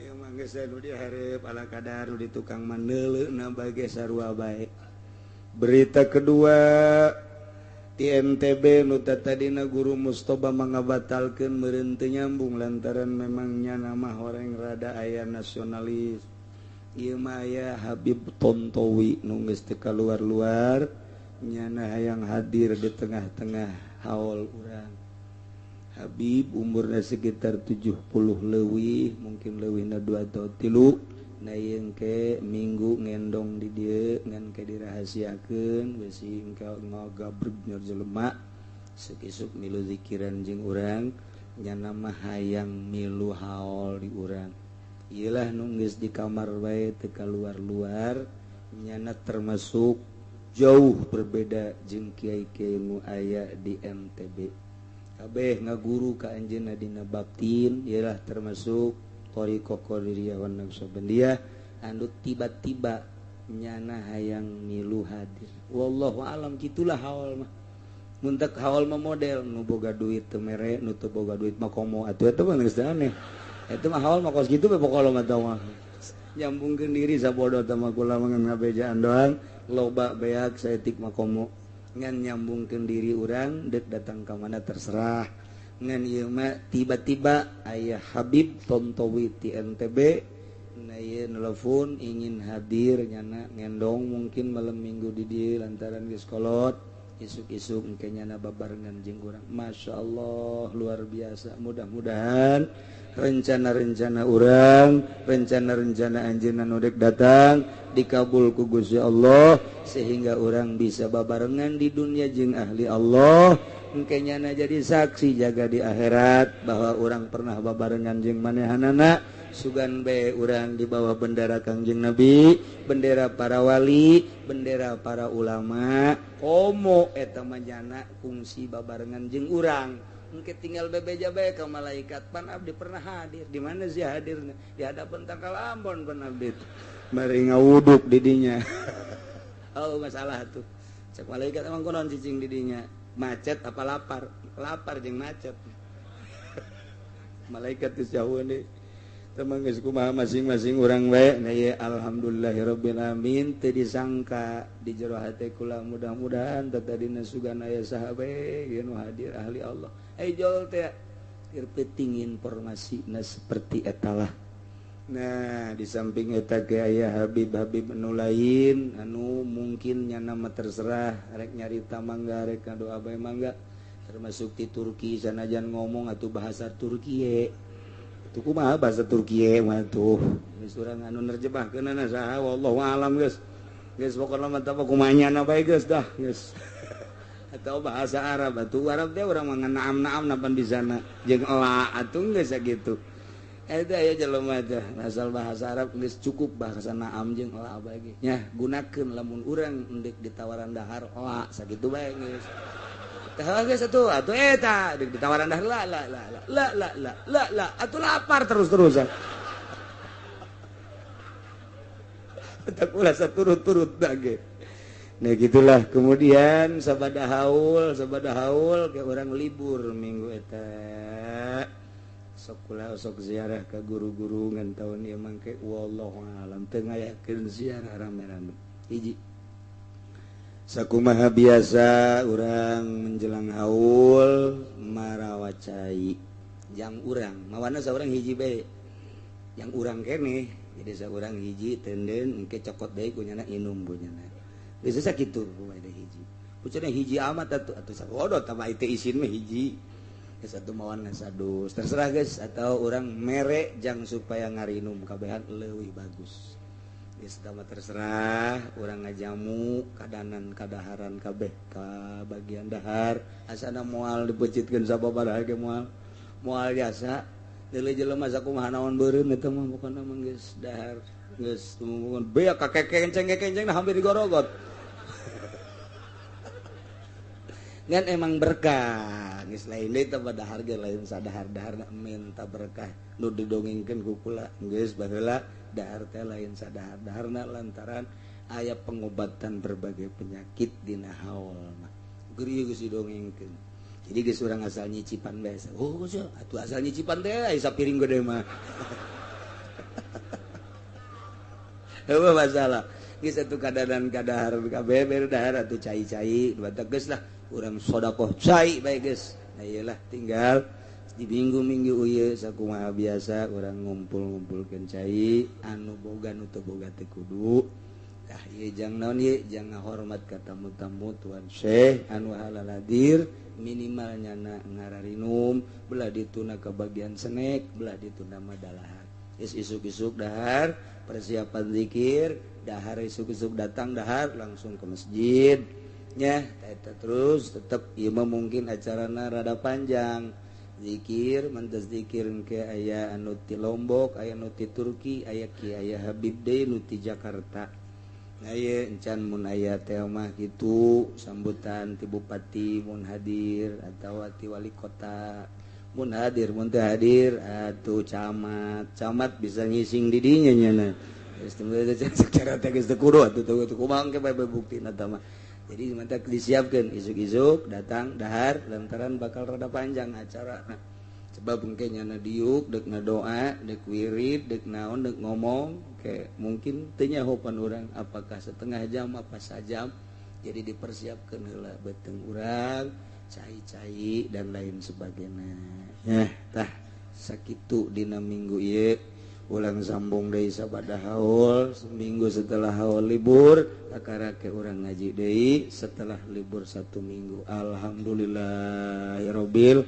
ieu mah geus anu dihareup ala kadar di tukang mandeuleuhna bage sarua bae berita kedua di NTB nu tadina guru Mustoba mangabatalkeun meureun teu nyambung lantaran memangnya nama orang rada aya nasionalis ieu mah aya Habib Tontowi nu geus teu kaluar-luar nyana hayang hadir di tengah-tengah haul urang Habib umurna sekitar 70 leuwih mungkin leuwihna 2 atau 3 na ieu engke minggu ngendong di dieu ngan ke dirahasiakeun besi engke ngagabreg nyor jelema sok-sok milu zikiran jeung urang nyana mah hayang milu haul di urang ieu lah nu geus di kamar bae teu kaluar-luar nyana termasuk jauh berbeda jeung kiai-kiai nu aya di NTB kabeh ngaguru ka anjeunna dina baptin ialah termasuk thariqah qadiriyah wan naqsabandiyah anu tiba-tiba nyana hayang milu hadir wallahu alam gitulah haul mah mun teu haul mah model nu boga duit teu mere nu teu boga duit mah komo atuh eta mah geus aneh eta mah haul mah kos kitu we pokona mah tah mah nyambungkeun diri sabodo tah mah kula mah ngabejaan doang loba beak saeutik makomo ngan nyambungkeun diri urang deuk datang ka mana terserah ngan ieu mah tiba-tiba aya Habib Tontowi ti NTB na ieu nelpon ingin hadir nyana ngendong mungkin malam minggu di dieu lantaran geus kolot isuk-isuk engke nyana babarengan jeung urang masyaallah luar biasa mudah-mudahan rencana-rencana urang rencana-rencana anjeunna nu dek datang dikabul ku Gusti Allah sehingga orang bisa babarengan di dunia jeung ahli Allah engke nyana jadi saksi jaga di akhirat bahwa orang pernah babarengan jeung manehanana sugan bae urang di bawah bendera Kangjeng Nabi bendera para wali bendera para ulama komo eta mah nyana kungsi babarengan jeung urang engke tinggal bebeja bae ka malaikat pan abdi pernah hadir di mana sih hadirna di hadapan tangkal Ambon pan abdi mari ngawuduk di dinya oh masalah tuh cek malaikat emang konon cicing di dinya macet apa lapar jeung macet malaikat geus jauheun deui teman geus kumaha masing-masing urang bae na ye alhamdulillahirabbil alamin teu disangka di jero hate kula mudah-mudahan tadina sugan aya saha bae ye nu hadir ahli Allah jol teh penting informasi seperti etalah nah di samping eta ge aya Habib-habib anu lain anu mungkin nya nama terserah rek nyarita mangga rek doa bae mangga termasuk di Turki sanajan ngomong atuh bahasa Turki kumaha bahasa Turki mah tuh geus urang anu nerjemahkeunna saha wallahu alam geus pokona mah teh kumanyana bae geus dah geus atau bahasa Arab atuh Arab teh urang mah naam-naam napan bisana jeung ela atuh geus sakitu eta aya jelema teh asal bahasa Arab geus cukup bahasa naam jeung ela bae ge nya gunakeun lamun urang endek ditawaran dahar ela sakitu bae geus tah geus atuh eta endek ditawaran dahar la atuh lapar terus-terusan tak ulah saturut-turut dage. Nah gitulah kemudian sabada haul kayak orang libur minggu eta sok kula sok ziarah ke guru-guru ngan tahun ieu mangke wallahu alam teu ngayakeun ziarah rame-rame hiji sakumaha biasa urang menjelang haul marawacai jang urang mawana saurang hiji bae yang urang keneh jadi saurang hiji tenden engke cokot deui kunyana inum punyana geus sakitu kumaha deui hiji pucana hiji amat atuh sakodot tambah teh isin mah hiji geus atuh mawan ngasadus terserah geus atau urang mere jang supaya ngarinum kabehan leuwih bagus geus tah terserah urang ngajamu kadanan kadaharan kabeh ka bagian dahar asana moal dipecitkeun sababaraha ge moal jasa deuleu jelema sakumaha naon beureum eta mah pokona mah geus dahar geus tumuhun bea kekenceng nah hampir digorogot ngan emang berkah geus lain deui teh dahar ge lain sadahar-daharna minta berkah nu didongengkeun ku kula geus baheula dahar teh lain sadahar-daharna lantaran aya pengobatan berbagai penyakit dina haul mah geureum geus didongengkeun jadi geus urang asal nyicipan bae oh sia atuh asal nyicipan teh aya sapiring gede mah heueuh masalah geus atuh kadanan kadahar kabeh beru dahar atuh cai-cai dua teges lah urang sedekah cai bae geus nah iyalah tinggal di minggu-minggu ieu sakumaha biasa urang ngumpul-ngumpulkeun cai anu boga nu teu boga teh kudu tah ieu jang naon ieu jang ngahormat ka tamu-tamu tuan syekh anu halal hadir minimal nyana ngararinum belah dituna ke bagian snack belah dituna madalahan isuk-isuk dahar persiapan zikir dahar isuk-isuk datang dahar langsung ke masjid nya eta terus tetep ieu mah mungkin acarana rada panjang zikir mantes zikir ke aya anu ti Lombok aya anu ti Turki aya Kiai Habib deui nu ti Jakarta aya encan mun aya teh mah kitu sambutan ti bupati mun hadir atau ti wali kota mun hadir mun teu hadir atuh camat bisa ngising di dinya nya na geus teu secara teh geus teu kudu atuh kumaha engke bae buktina tah mah jadi mantap disiapkeun isuk-isuk datang dahar lantaran bakal rada panjang acarana sebab engke nyana diuk deuk ngadoa deuk wirid deuk naon deuk ngomong ke mungkin teu nyahopan urang apakah setengah jam apa sajam jadi dipersiapkeun heula beuteung urang cai-cai dan lain sebagainya ya tah sakitu dina minggu ieu ulang sambung deui sabada haul seminggu setelah haul libur akarake urang ngaji deui setelah libur 1 minggu alhamdulillahirabbil